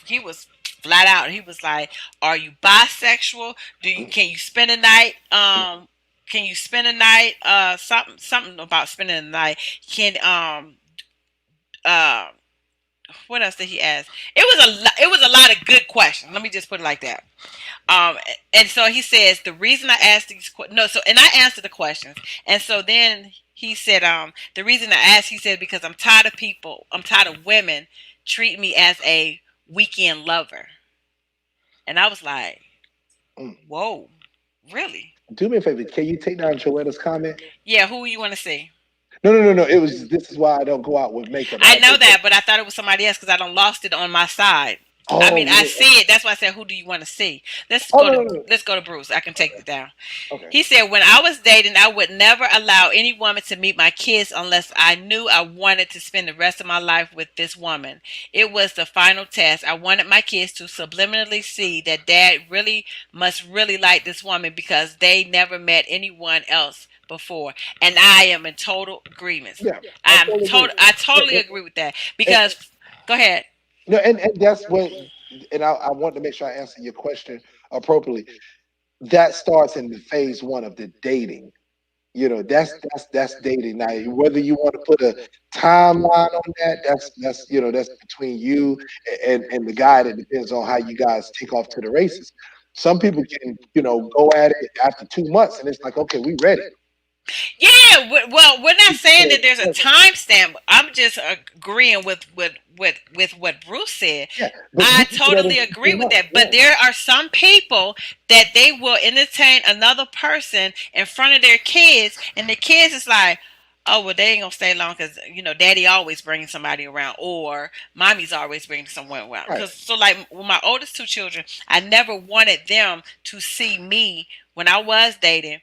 flat out. He was like, "Are you bisexual? Can you spend a night? Can you spend a night? Something about spending a night. Can uh." What else did he ask? It was a lot of good questions. Let me just put it like that. Um, and so he says the reason I asked these no, so and I answered the questions, and so then he said, the reason I asked, he said, because I'm tired of women treating me as a weekend lover, and I was like, mm. whoa, really? Do me a favor. Can you take down Joetta's comment? Yeah, who you want to see? No, no, no, no. It was. This is why I don't go out with makeup. I know that, but I thought it was somebody else because I don't lost it on my side. I Oh, mean, I yeah. see it. That's why I said, "Who do you want to see?" Let's Oh, go no, to no, no. let's go to Bruce. I can take Okay. it down. Okay. He said, "When I was dating, I would never allow any woman to meet my kids unless I knew I wanted to spend the rest of my life with this woman. It was the final test. I wanted my kids to subliminally see that dad really must really like this woman because they never met anyone else before." And I am in total agreement. Yeah, I totally agree. I totally And, agree with that and, because go ahead. no, and that's what, and I want to make sure I answer your question appropriately. That starts in the phase one of the dating. That's dating. Now, whether you want to put a timeline on that, that's between you and the guy. That depends on how you guys take off to the races. Some people can, go at it after 2 months, and it's like, okay, we ready. Yeah, well, we're not saying that there's a Yeah, timestamp. I'm just agreeing with what Bruce said. yeah, but you I can do that in totally agree 15 with months. that. But Yeah, there are some people that they will entertain another person in front of their kids, and the kids is like, oh, well, they ain't gonna stay long because daddy always brings somebody around, or mommy's always bringing someone around. right. Because so like with my oldest two children, I never wanted them to see me when I was dating.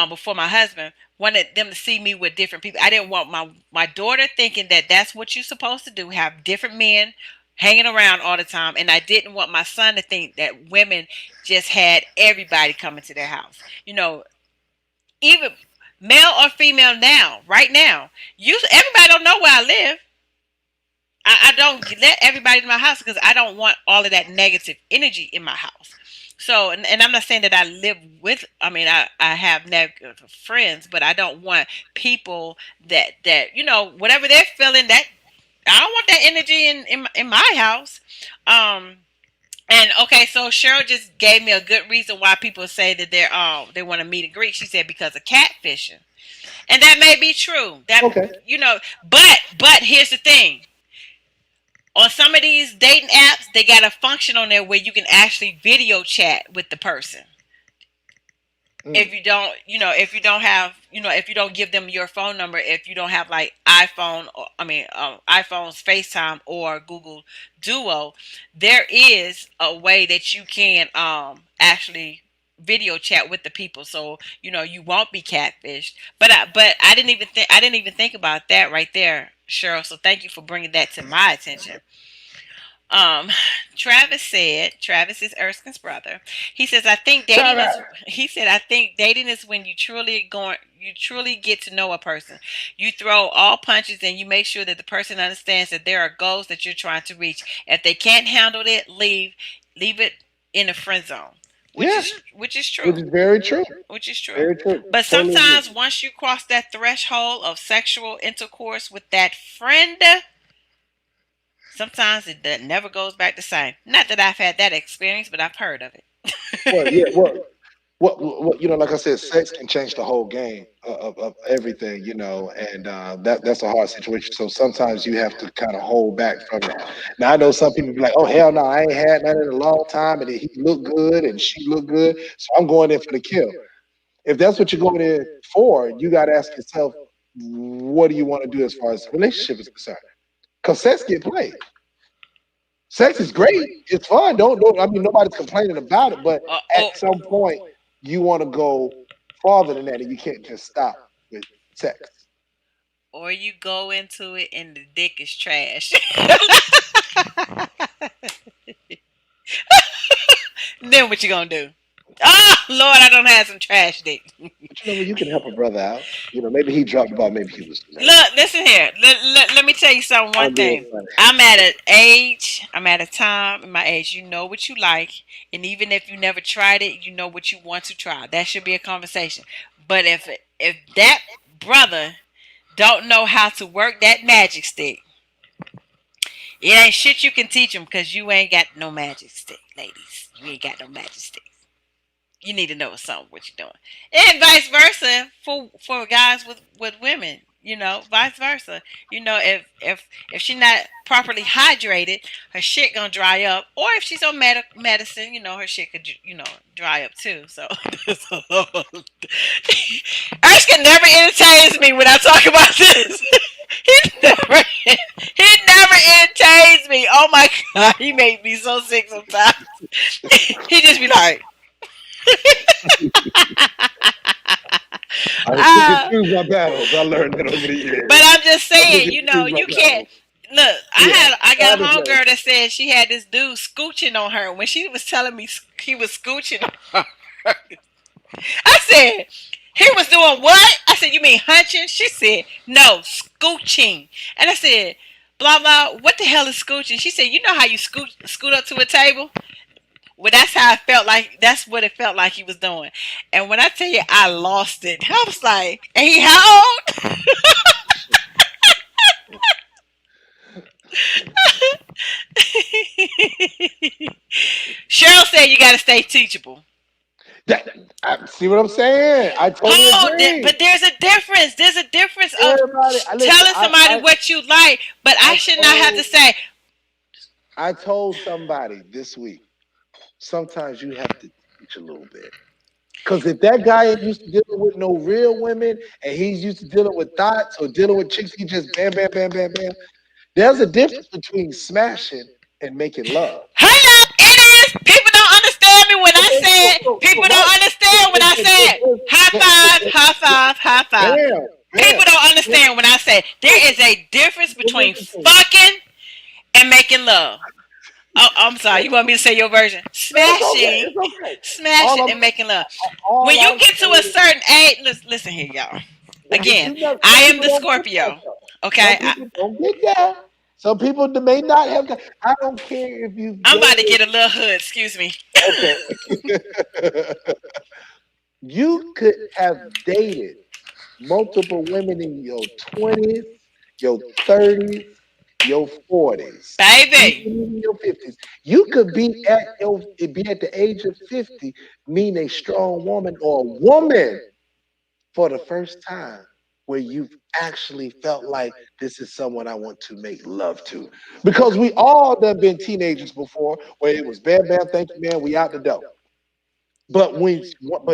Before my husband wanted them to see me with different people. I didn't want my daughter thinking that that's what you're supposed to do, have different men hanging around all the time, and I didn't want my son to think that women just had everybody coming to their house. Even male or female now, right now, everybody don't know where I live. I don't let everybody in my house because I don't want all of that negative energy in my house. So, and I'm not saying that I live with, I mean, I have negative friends, but I don't want people that whatever they're feeling, that I don't want that energy in my house. Um, and okay, so Cheryl just gave me a good reason why people say that they want to meet and greet. She said because of catfishing, and that may be true. That Okay. but here's the thing: on some of these dating apps, they got a function on there where you can actually video chat with the person. Mm, If you don't give them your phone number, if you don't have like iPhone, or, I mean, iPhone's FaceTime or Google Duo, there is a way that you can actually video chat with the people, so you won't be catfished. But I didn't even think about that right there, Cheryl. So thank you for bringing that to my attention. Um, Travis is Erskine's brother. He says, I think dating is, Travis. he said, I think dating is when you truly get to know a person. You throw all punches and you make sure that the person understands that there are goals that you're trying to reach. If they can't handle it, leave it in the friend zone, which Yeah, is which true, is very true. which is true. Very true. But Totally agree. sometimes once you cross that threshold of sexual intercourse with that friend, sometimes it never goes back the same. Not that I've had that experience, but I've heard of Well, yeah. it. What like I said, sex can change the whole game of everything, and that's a hard situation. So sometimes you have to kind of hold back from it. Now I know some people be like, "Oh hell no, I ain't had none in a long time, and he looked good and she looked good, so I'm going in for the kill." If that's what you're going in for, you got to ask yourself, what do you want to do as far as the relationship is concerned? Because sex get played. Sex is great. It's fun. Don't. I mean, nobody's complaining about it. But at Oh, some point, you want to go farther than that, and you can't just stop with sex. or you go into it and the dick is trash. Then what you gonna do? Oh Lord, I don't have some trash dick. But what? You can help a brother out. Maybe he dropped the ball. Maybe he was, Look, listen here. Let me tell you something. One I'm being thing. funny. I'm at an age. I'm at a time in my age. You know what you like, and even if you never tried it, you know what you want to try. That should be a conversation. But if that brother don't know how to work that magic stick, it ain't shit you can teach him because you ain't got no magic stick, ladies. You ain't got no magic stick. You need to know something what you're doing, and vice versa for guys with women. Vice versa. If she's not properly hydrated, her shit gonna dry up. Or if she's on medicine, her shit could dry up too. So, Erskine never entertains me when I talk about this. never, he never entertains me. Oh my god, he made me so sick sometimes. He just be like, I pick and ah. choose my battles. I learned that over the But years. I'm just I pick saying, and choose my you can't battles. look. Yeah, I I got a understand. homegirl that said she had this dude scooching on her when she was telling me he was scooching on her. I said, he was doing what? I said, you mean hunching? She said, no, scooching. And I said, blah blah. What the hell is scooching? She said, you know how you scoot up to a table? Well, that's how I felt like. That's what it felt like he was doing. And when I tell you, I lost it. I was like, and he how old? Cheryl said you got to stay teachable. That, see what I'm saying? I totally Hold it, agree. but there's a difference. There's a difference of Everybody, I listen. telling somebody what you like, but I I should not have to told say, I told somebody this week. Sometimes you have to teach a little bit. Because if that guy ain't used to dealing with no real women and he's used to dealing with thoughts or dealing with chicks, he just bam, bam, bam, bam, bam. There's a difference between smashing and making love. hello, it is. People don't understand me when I Okay, said, people right. don't understand when I said, high five, high five, high five. Bam, People bam. don't understand when I say there is a difference between fucking and making love. Oh, I'm sorry. You want me to say your version? No, it's okay. Smashing, It's okay. smashing, All I'm and making love. When all you I'm get to a saying certain age, listen here, y'all. but Again, you know, I some am people the don't get that Scorpio. though. Some Okay, people don't get that. Some people may not have. I don't care if you've I'm about to dated. get a little hood. Excuse me. Okay, you could have dated multiple women in your 20s, your 30s, your 40s, even Baby. in your 50s. You could be at the age of 50, mean a strong woman or a woman for the first time where you've actually felt like this is someone I want to make love to. Because we all done been teenagers before where it was bam bam, thank you, man, we out the door.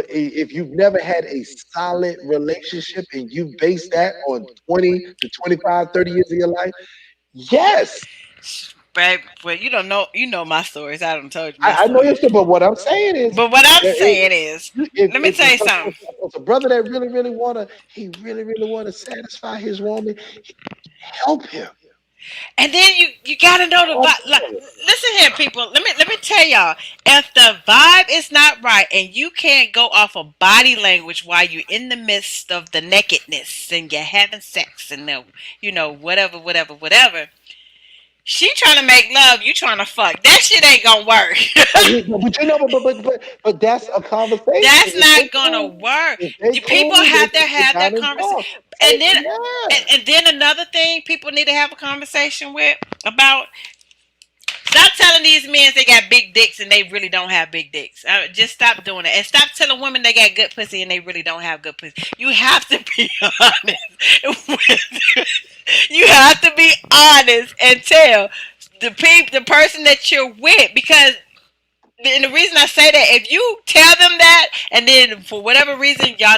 If you've never had a solid relationship and you base that on 20 to 25, 30 years of your life, yes. Babe, well, you don't know. You know my stories. I don't told you my I know your story. story, but what I'm saying is But what I'm that saying is, let me if tell you something. it's a brother that really wanna he really wanna satisfy his woman, help him. And then you gotta know the Help vibe. Like, him. listen here, people. Let me tell y'all. If the vibe is not right, and you can't go off of body language while you're in the midst of the nakedness and you're having sex and the, whatever, whatever, whatever. She trying to make love. You trying to fuck. That shit ain't gonna work. But you know, but that's a conversation. That's not gonna work. If they People cool, they have to can sit have down that and conversation, talk. and then Yeah. and then another thing people need to have a conversation with about. Stop telling these men they got big dicks and they really don't have big dicks. Just stop doing it, and stop telling women they got good pussy and they really don't have good pussy. You have to be honest. You have to be honest and tell the person that you're with, because and the reason I say that, if you tell them that and then for whatever reason y'all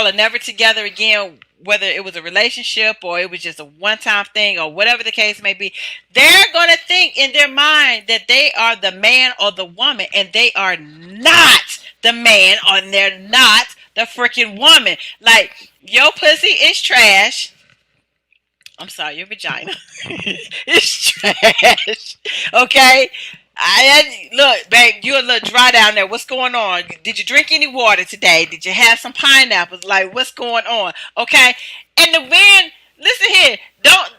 are never together again, whether it was a relationship or it was just a one time thing or whatever the case may be, they're going to think in their mind that they are the man or the woman, and they are not the man or they're not the freaking woman. Like, your pussy is trash. I'm sorry, your vagina is trash. Okay? Look, babe, you're a little dry down there. What's going on? Did you drink any water today? Did you have some pineapples? Like, what's going on? Okay? And the man, listen here, don't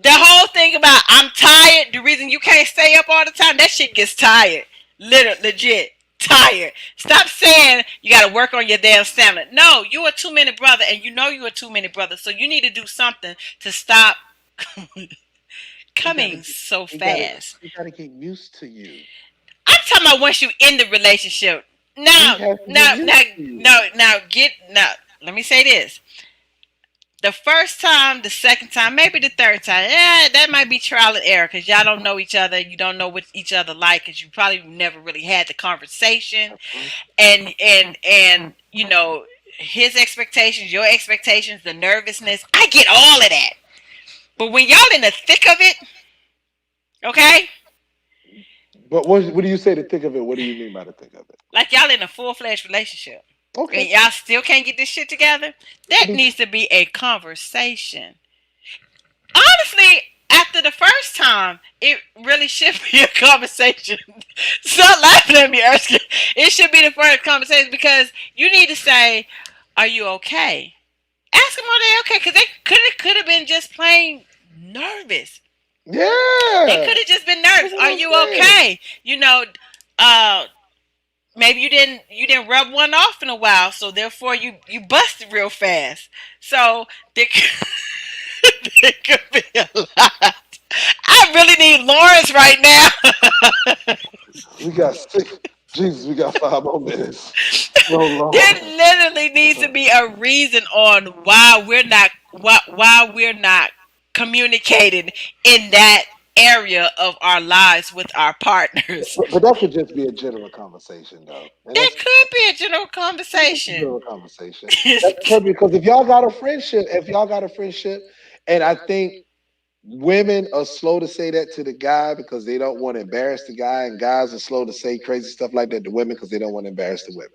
the whole thing about I'm tired, the reason you can't stay up all the time, that shit gets tired. Legit. Tired. Stop saying you got to work on your damn stamina. No, you're a 2 minute brother, and you know you're a 2 minute brother, so you need to do something to stop He gotta coming get so he gotta fast. he gotta get used to you. I'm talking about once you in the relationship. He Now, has to get now, used now, to you. no, now get now. Let me say this: the first time, the second time, maybe the third time, that might be trial and error because y'all don't know each other. You don't know what each other like because you probably never really had the conversation, and his expectations, your expectations, the nervousness. I get all of that. But when y'all in the thick of it, okay, But what do you say to think of it? What do you mean by the think of it? like y'all in a full fledged relationship, and Okay. y'all still can't get this shit together, What that do needs to be a conversation. Honestly, after the first time, it really should be a conversation. Stop laughing at me, Erskine. It should be the first conversation because you need to say, "Are you okay?" Ask them are they okay, because they could have been just plain nervous. They Yeah. could have just been That's nervous. what Are I'm you saying. okay? Uh, maybe you didn't rub one off in a while, so therefore you busted real fast. So there, there could be a lot. I really need Lawrence right now. We got six. Jesus, we got 5 more minutes. Oh There Lord. literally needs to be a reason on why we're not communicating in that area of our lives with our partners. But that could just be a general conversation, though, and That that's could be a general just a conversation. general conversation. That could be because if y'all got a friendship, and I think women are slow to say that to the guy because they don't want to embarrass the guy, and guys are slow to say crazy stuff like that to women because they don't want to embarrass the women.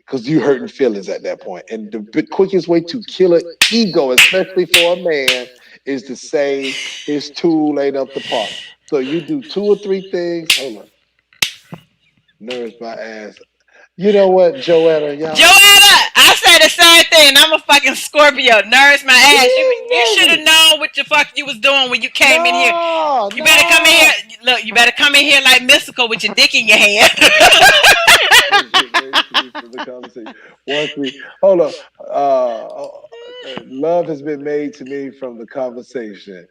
Because you hurting feelings at that point. And the quickest way to kill an ego, especially for a man, is to say his tool ain't up to par. So you do 2 or 3 things. Hold on, nerves my ass. You know what, Joanna, y'all? Joanna, I say the same thing. I'm a fucking Scorpio. Nerves my ass. You should have Exactly. known what the fuck you was doing when you came in here. No, You better come in here. no. Look, you better come in here like mystical with your dick in your hand. Once we made to me from the conversation. Once we hold on. Love has been made to me from the conversation.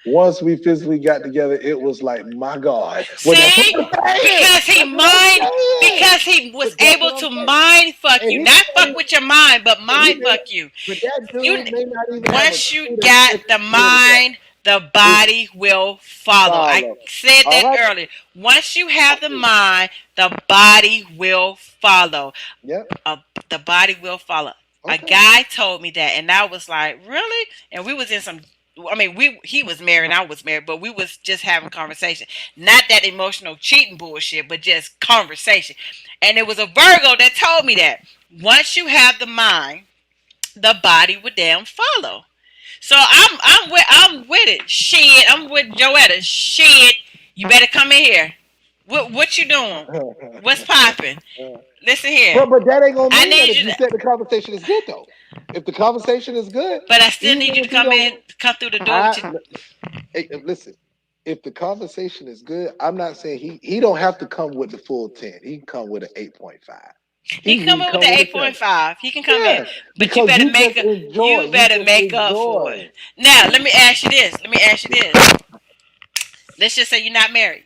Once we physically got together, it was like, my God. Well, that's what See? I'm saying. Because he That's what I'm mind saying. because he was But that's able what I'm to saying. mind fuck And you. he Not may, fuck with your mind, but he mind may not, fuck you. but that You dude may not even have a once you clue that got that's the good at that. mind, the It's body will follow. I follow. said All that right. earlier. Once you have the Okay. mind, the body will follow. Yep. uh, the body will follow. A Okay. guy told me that, and I was like, really? And we was in some. I mean, he was married, I was married, but we was just having conversation. Not that emotional cheating bullshit, but just conversation. And it was a Virgo that told me that once you have the mind, the body would damn follow. So I'm with it. Shit, I'm with Joetta. Shit, you better come in here. What you doing? What's popping? Listen here. But that ain't gonna I mean that need if you you to, said the conversation is good though. If the conversation is good, but I still even need you to if he come don't, in, come through the door with I your. hey, listen. If the conversation is good, I'm not saying he don't have to come with the full 10. He can come with an 8.5. He can He come can in with the come with a eight point 7. five. He can come in, Yeah, but you because better you just make up. enjoy. You You better just make up for it. enjoy. Now, let You me ask you this. Let me ask you this. Let's just say you're not married.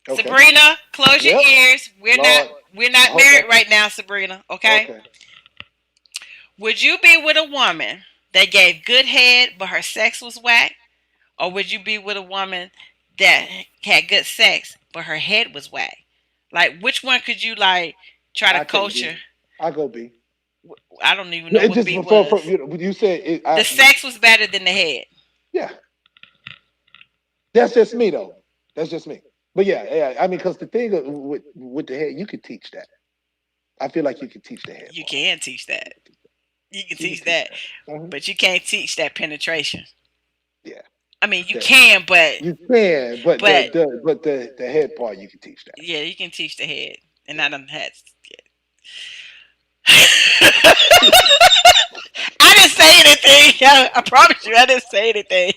okay? Sabrina, close your Yep. ears. We're not Lord, we're not hold married on. right now, Sabrina. Okay. Okay. Would you be with a woman that gave good head but her sex was whack, or would you be with a woman that had good sex but her head was whack? Like, which one could you like try to I take B. culture? I go B. I don't even know It what just B for was. you said it. The sex was better than the head. Yeah, that's just me though. That's just me. But yeah, yeah. I mean, because the thing with the head, you could teach that. I feel like you can teach the head You part. can teach that. You can You can teach teach that, that. Hmm. but you can't teach that penetration. Yeah, I mean, you that can, but you can, but but the head part you can teach that. yeah, you can teach the head, and I Yeah. done had. I didn't say anything. I promise you, I didn't say anything.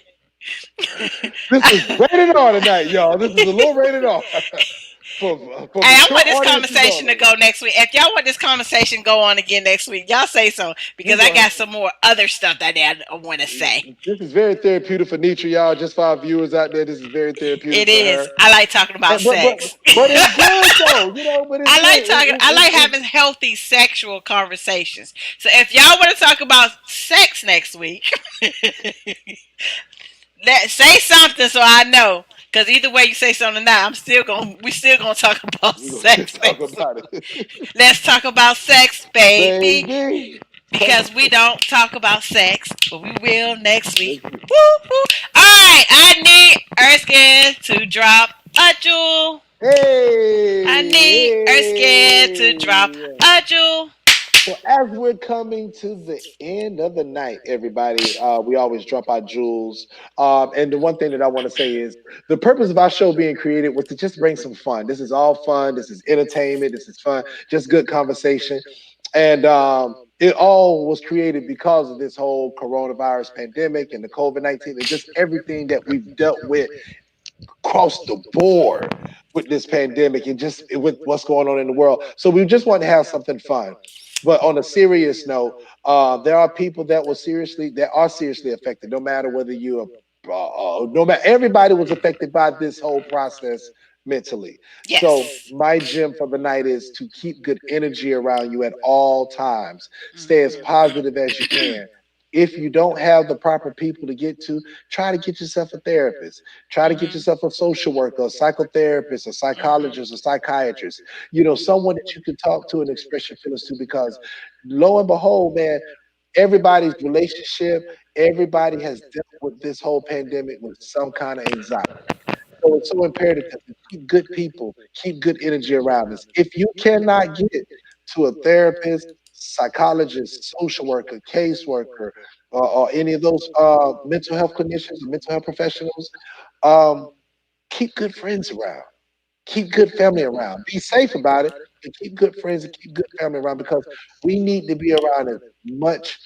This is I, rated R tonight, y'all. This is a little rated R for Hey, I mature want this audiences conversation to only. go next week. If y'all want this conversation to go on again next week, y'all say so We because I gonna got some more other stuff that I want to say. This is very therapeutic for Nitra, y'all. Just for our viewers out there, this is very therapeutic It for is. her. I like talking about And, sex. but it's good though, But it's I good. like talking. I like having healthy sexual conversations. So if y'all want to talk about sex next week, say something so I know. Because either way you say something or not, we still gonna talk about We're gonna sex talk next week. about it, Let's talk about sex, baby. baby. because we don't talk about sex, but we will next week. Next week. Woo, woo. All right, I need Erskine to drop a jewel. I Hey, need Erskine to drop hey. a jewel. So as we're coming to the end of the night, everybody, we always drop our jewels. And the one thing that I want to say is the purpose of our show being created was to just bring some fun. This is all fun. This is entertainment. This is fun. Just good conversation. And it all was created because of this whole coronavirus pandemic and the COVID-19 and just everything that we've dealt with across the board with this pandemic and just with what's going on in the world. So we just want to have something fun. But on a serious note, there are people that are seriously affected. No matter whether you're, no matter everybody was affected by this whole process mentally. So Yes. my gem for the night is to keep good energy around you at all times. Stay as Mhm. positive as you can. If you don't have the proper people to get to, try to get yourself a therapist. Try to get Mhm. yourself a social worker, a psychotherapist, a psychologist, a psychiatrist, someone that you can talk to and express your feelings to because lo and behold, man, everybody's relationship, everybody has dealt with this whole pandemic with some kind of anxiety. So it's so imperative that we keep good people, keep good energy around us. If you cannot get to a therapist, psychologist, social worker, caseworker, or any of those mental health clinicians or mental health professionals, um, keep good friends around. Keep good family around. Be safe about it, but keep good friends and keep good family around because we need to be around as much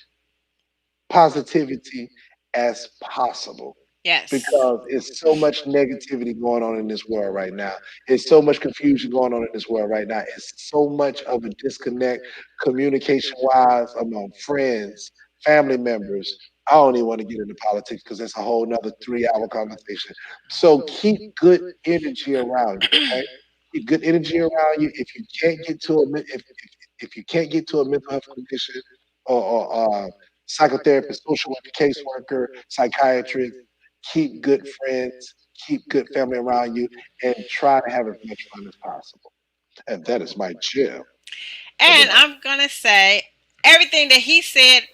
positivity as possible Yes. because it's so much negativity going on in this world right now. It's so much confusion going on in this world right now. It's so much of a disconnect communication wise among friends, family members. I don't even want to get into politics because that's a whole nother 3 hour conversation. So keep good energy around you, okay? Keep good energy around you. If you can't get to if you can't get to a mental health condition or psychotherapist, social worker, caseworker, psychiatrist. Keep good friends, keep good family around you, and try to have as much fun as possible. And that is my gem for the And night. I'm gonna say everything that he said.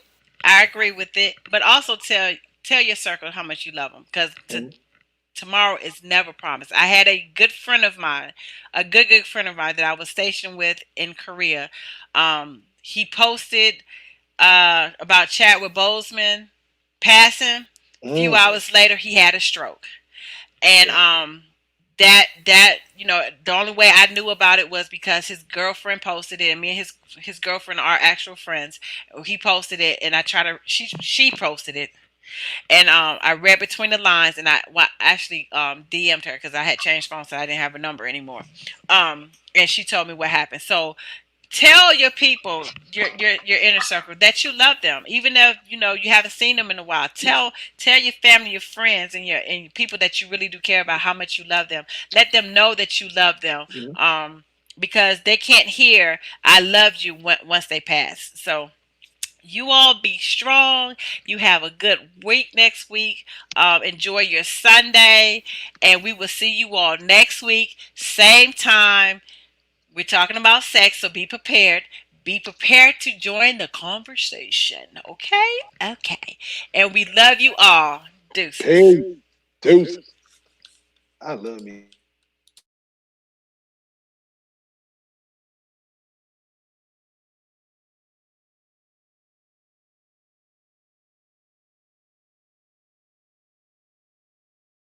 I agree with it, but also tell your circle how much you love them because Mhm. tomorrow is never promised. I had a good friend of mine, a good friend of mine that I was stationed with in Korea. He posted about Chadwick Boseman passing. A few Mm. hours later, he had a stroke, and Yeah. that the only way I knew about it was because his girlfriend posted it, and me and his girlfriend are actual friends. He posted it, and I try to she posted it, and I read between the lines, and actually DM'd her because I had changed phones, so I didn't have a number anymore. And she told me what happened. So tell your people, your inner circle, that you love them, even if you haven't seen them in a while. Tell your family, your friends, and your people that you really do care about how much you love them. Let them know that you love them, Mhm. because they can't hear "I loved you" once they pass. So you all be strong. You have a good week next week. Enjoy your Sunday, and we will see you all next week, same time. We're talking about sex, so be prepared. Be prepared to join the conversation. Okay? Okay. And we love you all. Deuces. Peace. Deuces. I love me